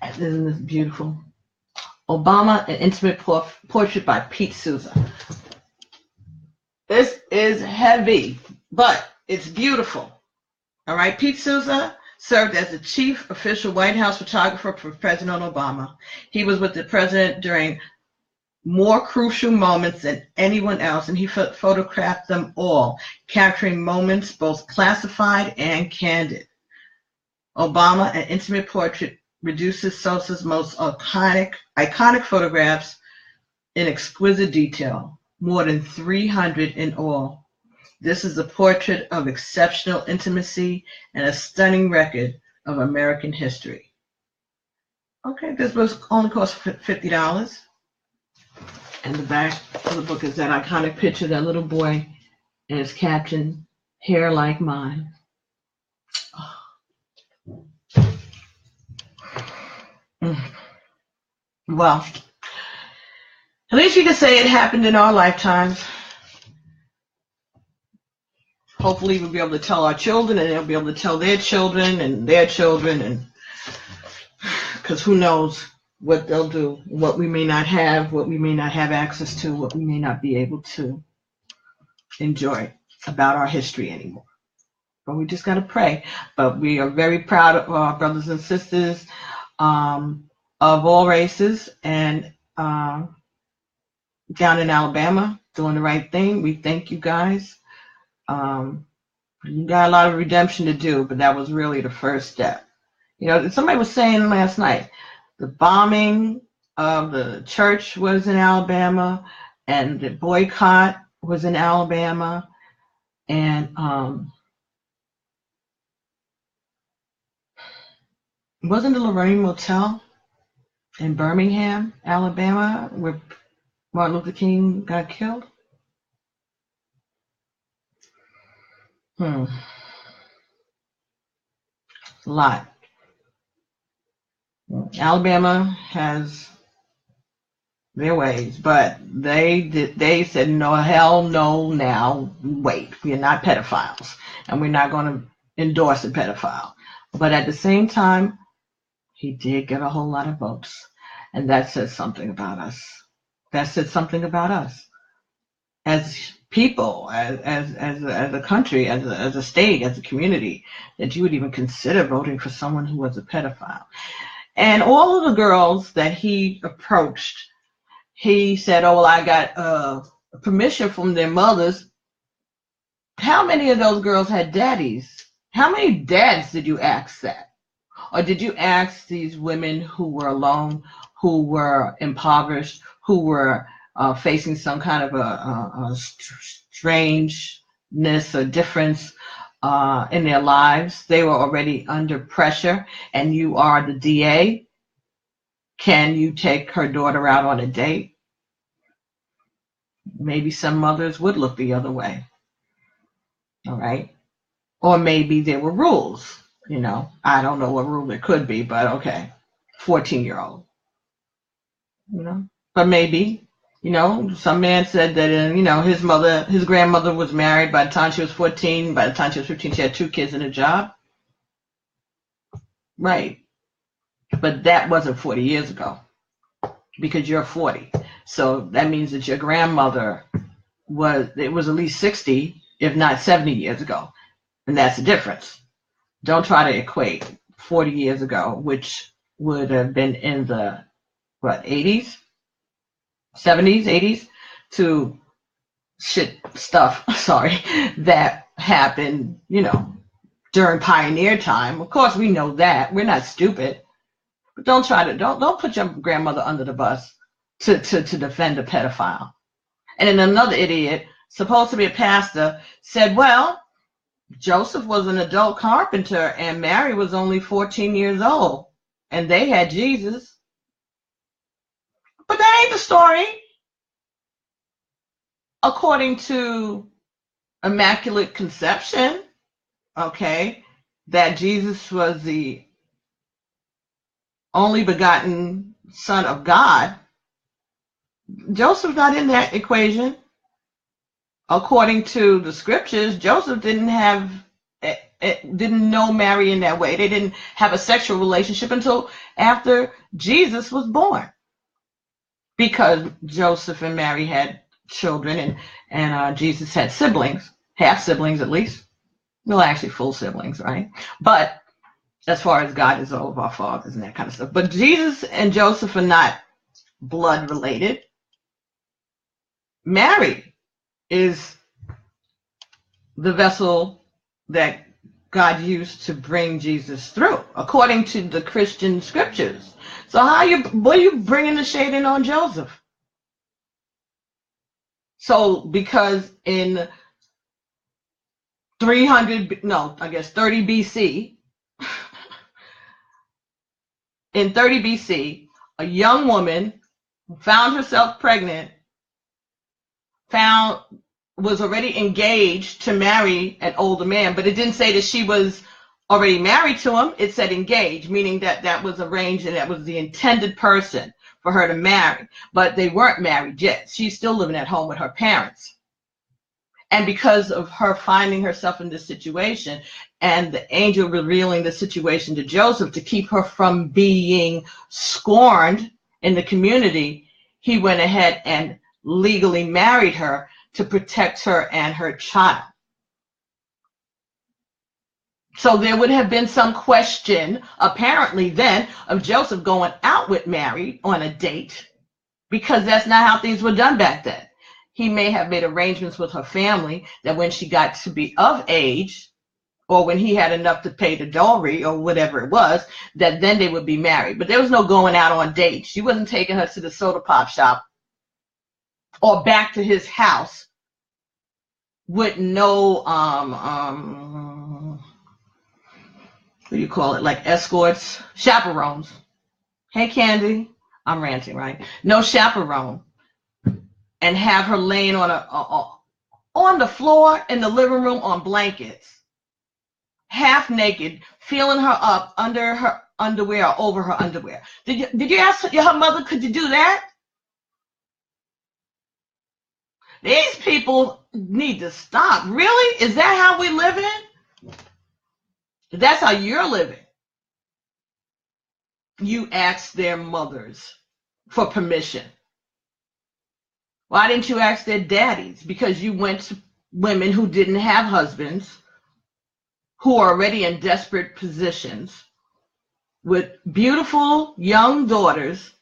Speaker 1: Isn't this beautiful? Obama, an intimate portrait by Pete Souza. This is heavy, but it's beautiful. All right, Pete Souza served as the chief official White House photographer for President Obama. He was with the president during more crucial moments than anyone else, and he photographed them all, capturing moments both classified and candid. Obama, an intimate portrait, reduces Sousa's most iconic photographs in exquisite detail, more than 300 in all. This is a portrait of exceptional intimacy and a stunning record of American history. Okay, this book only cost $50. And the back of the book is that iconic picture of that little boy, and it's captioned, "Hair Like Mine." Well, at least you can say it happened in our lifetimes. Hopefully we'll be able to tell our children, and they'll be able to tell their children and their children, and because who knows what they'll do, what we may not have access to, what we may not be able to enjoy about our history anymore. But we just got to pray. But we are very proud of our brothers and sisters of all races, and down in Alabama, doing the right thing. We thank you guys. You got a lot of redemption to do, but that was really the first step. You know, somebody was saying last night, the bombing of the church was in Alabama, and the boycott was in Alabama, and wasn't the Lorraine Motel in Birmingham, Alabama, where Martin Luther King got killed? A lot. Alabama has their ways, but they said, no, hell no, now, wait, we are not pedophiles, and we're not going to endorse a pedophile. But at the same time, he did get a whole lot of votes, and that says something about us. That said something about us as people, as a country, as a state, as a community, that you would even consider voting for someone who was a pedophile. And all of the girls that he approached, he said, oh, well, I got permission from their mothers. How many of those girls had daddies? How many dads did you ask that? Or did you ask these women who were alone, who were impoverished, who were facing some kind of a strangeness or difference in their lives? They were already under pressure, and you are the DA. Can you take her daughter out on a date? Maybe some mothers would look the other way. All right. Or maybe there were rules. You know, I don't know what rule there could be, but okay, 14-year-old, you know, but maybe, you know, some man said that, you know, his grandmother was married by the time she was 14. By the time she was 15, she had 2 kids and a job. Right. But that wasn't 40 years ago, because you're 40. So that means that your grandmother was at least 60, if not 70 years ago. And that's the difference. Don't try to equate 40 years ago, which would have been in the, 80s, 70s, 80s, to stuff, that happened, you know, during pioneer time. Of course, we know that. We're not stupid. But don't put your grandmother under the bus to defend a pedophile. And then another idiot, supposed to be a pastor, said, well, Joseph was an adult carpenter and Mary was only 14 years old, and they had Jesus. But that ain't the story. According to Immaculate Conception, okay, that Jesus was the only begotten Son of God, Joseph's not in that equation. According to the scriptures, Joseph didn't know Mary in that way. They didn't have a sexual relationship until after Jesus was born, because Joseph and Mary had children, and Jesus had siblings, half siblings at least. Well, actually full siblings, right? But as far as God is all of our fathers and that kind of stuff. But Jesus and Joseph are not blood related. Mary is the vessel that God used to bring Jesus through, according to the Christian scriptures. So what are you bringing the shade in on Joseph? So because in 30 BC, in 30 BC, a young woman found herself pregnant, was already engaged to marry an older man, but it didn't say that she was already married to him. It said engaged, meaning that was arranged and that was the intended person for her to marry, but they weren't married yet. She's still living at home with her parents. And because of her finding herself in this situation and the angel revealing the situation to Joseph to keep her from being scorned in the community, he went ahead and legally married her to protect her and her child. So there would have been some question, apparently then, of Joseph going out with Mary on a date, because that's not how things were done back then. He may have made arrangements with her family that when she got to be of age, or when he had enough to pay the dowry or whatever it was, that then they would be married. But there was no going out on dates. She wasn't taking her to the soda pop shop or back to his house with no what do you call it, like escorts, chaperones. Hey Candy, I'm ranting, right? No chaperone. And have her laying on the floor in the living room on blankets, half naked, feeling her up under her underwear or over her underwear. Did you ask her mother, could you do that? These people need to stop. Really? Is that how we living? That's how you're living. You ask their mothers for permission. Why didn't you ask their daddies? Because you went to women who didn't have husbands, who are already in desperate positions, with beautiful young daughters,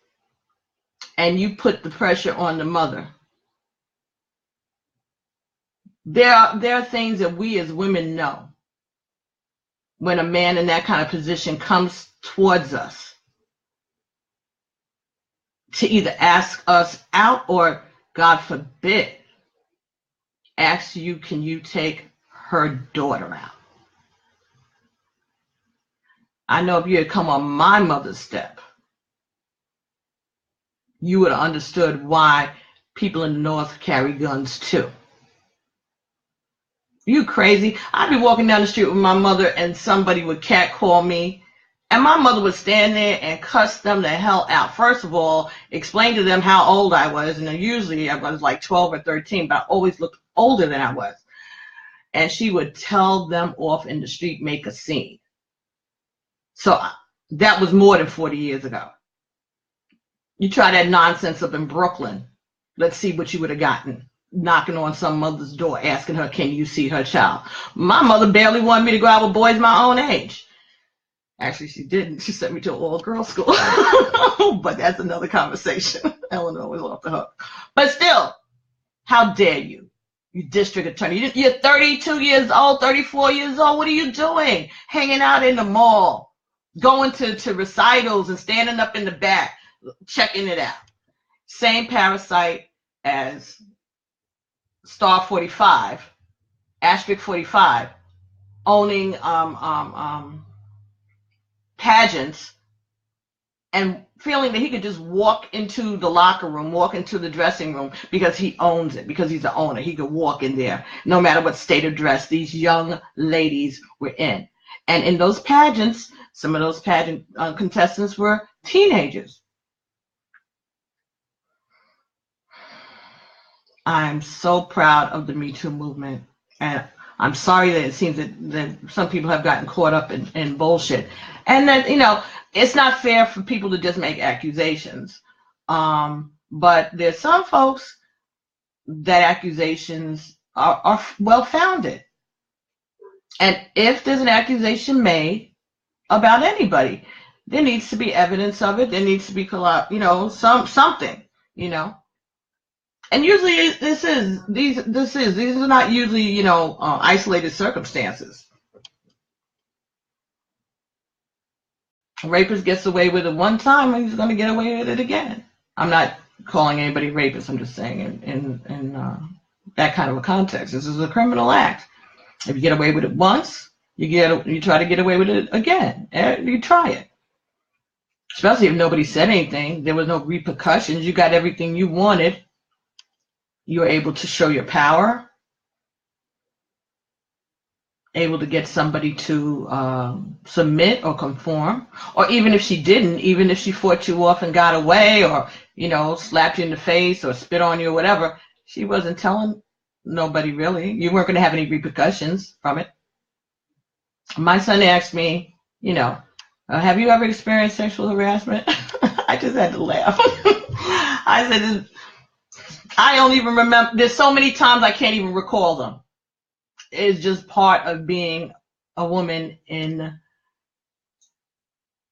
Speaker 1: and you put the pressure on the mother. There are things that we as women know when a man in that kind of position comes towards us to either ask us out or, God forbid, ask you, can you take her daughter out? I know if you had come on my mother's step, you would have understood why people in the North carry guns too. You crazy? I'd be walking down the street with my mother and somebody would catcall me, and my mother would stand there and cuss them the hell out. First of all, explain to them how old I was, and usually I was like 12 or 13, but I always looked older than I was. And she would tell them off in the street, make a scene. So that was more than 40 years ago. You try that nonsense up in Brooklyn. Let's see what you would have gotten. Knocking on some mother's door, asking her, can you see her child? My mother barely wanted me to go out with boys my own age. Actually, she didn't. She sent me to an all-girls school. But that's another conversation. Eleanor was off the hook. But still, how dare you? You district attorney. You're 32 years old, 34 years old. What are you doing? Hanging out in the mall, going to recitals and standing up in the back, checking it out. Same parasite as Star 45, Asterisk 45, owning pageants and feeling that he could just walk into the locker room, walk into the dressing room because he owns it, because he's the owner. He could walk in there no matter what state of dress these young ladies were in. And in those pageants, some of those pageant contestants were teenagers. I'm so proud of the Me Too movement, and I'm sorry that it seems that some people have gotten caught up in bullshit, and that, you know, it's not fair for people to just make accusations, but there's some folks that accusations are well-founded, and if there's an accusation made about anybody, there needs to be evidence of it. There needs to be, you know, something, you know. And usually these are not usually, you know, isolated circumstances. A rapist gets away with it one time and he's going to get away with it again. I'm not calling anybody rapist. I'm just saying in that kind of a context. This is a criminal act. If you get away with it once, you try to get away with it again. You try it. Especially if nobody said anything. There was no repercussions. You got everything you wanted. You were able to show your power, able to get somebody to submit or conform, or even if she didn't, even if she fought you off and got away, or, you know, slapped you in the face or spit on you or whatever, she wasn't telling nobody really. You weren't going to have any repercussions from it. My son asked me, you know, have you ever experienced sexual harassment? I just had to laugh. I said, I don't even remember. There's so many times I can't even recall them. It's just part of being a woman in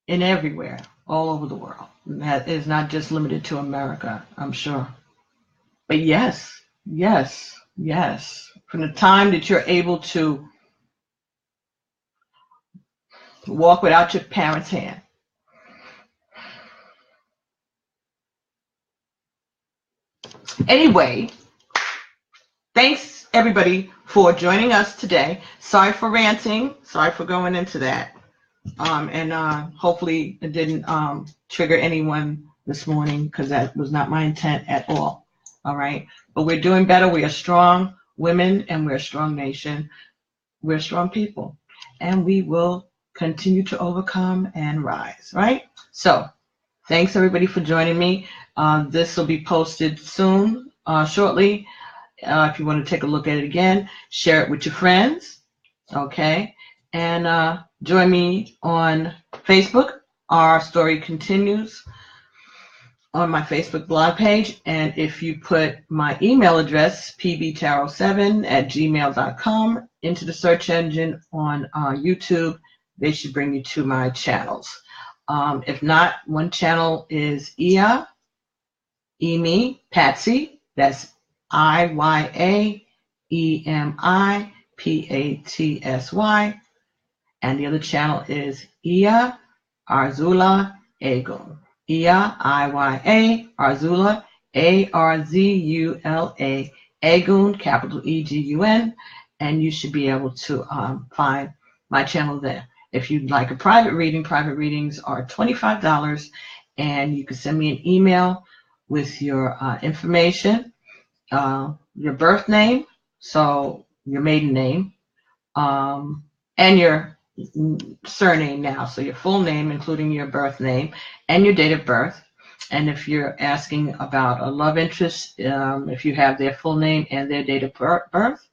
Speaker 1: everywhere, all over the world. That is not just limited to America, I'm sure. But yes. From the time that you're able to walk without your parents' hand, anyway, thanks everybody for joining us today. Sorry for ranting. Sorry for going into that. And hopefully it didn't trigger anyone this morning, because that was not my intent at all. All right. But we're doing better. We are strong women and we're a strong nation. We're strong people. And we will continue to overcome and rise. Right? So thanks everybody for joining me. This will be posted soon, shortly. If you want to take a look at it again, share it with your friends, okay? And join me on Facebook. Our story continues on my Facebook blog page. And if you put my email address, pbtarot7@gmail.com, into the search engine on YouTube, they should bring you to my channels. If not, one channel is Iya, Emi, Patsy. That's IyaEmiPatsy. And the other channel is Iya Arzula Egun. Iya, Iya, Arzula, Arzula, Egun, capital EGUN. And you should be able to find my channel there. If you'd like a private readings are $25, and you can send me an email with your information, your birth name, so your maiden name, and your surname now, so your full name, including your birth name and your date of birth. And if you're asking about a love interest, if you have their full name and their date of birth.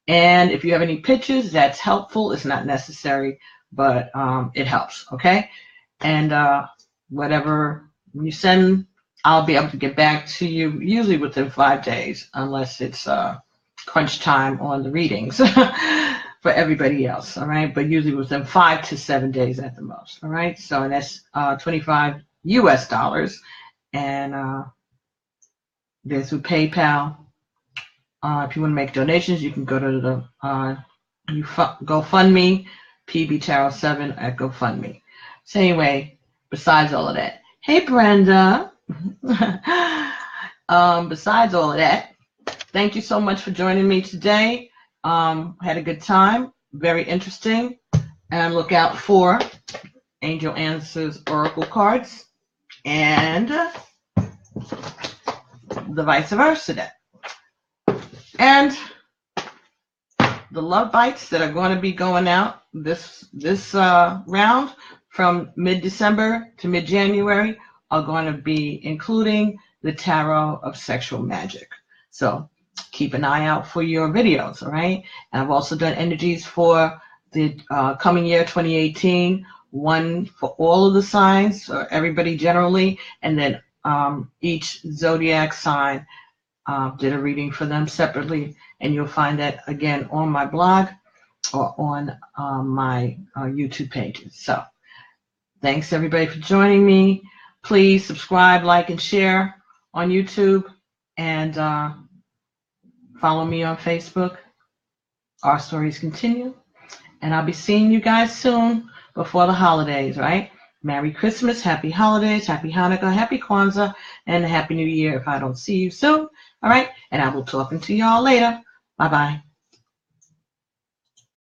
Speaker 1: And if you have any pictures, that's helpful. It's not necessary, but it helps, okay? And whatever you send, I'll be able to get back to you usually within 5 days, unless it's crunch time on the readings for everybody else, all right? But usually within 5 to 7 days at the most, all right? So that's $25 US. And there's through PayPal. If you want to make donations, you can go to the GoFundMe, PB7 at GoFundMe. So anyway, besides all of that, hey Brenda. Besides all of that, thank you so much for joining me today. Had a good time, very interesting, and look out for Angel Answers Oracle cards and the vice versa. And the love bites that are going to be going out this round from mid-December to mid-January are going to be including the Tarot of Sexual Magic. So keep an eye out for your videos, all right? And I've also done energies for the coming year, 2018, one for all of the signs, for everybody generally, and then each zodiac sign did a reading for them separately, and you'll find that again on my blog or on my YouTube pages. So thanks everybody for joining me. Please subscribe, like, and share on YouTube, and follow me on Facebook. Our stories continue, and I'll be seeing you guys soon before the holidays, right? Merry Christmas, Happy Holidays, Happy Hanukkah, Happy Kwanzaa, and Happy New Year if I don't see you soon. All right, and I will talk to y'all later. Bye-bye.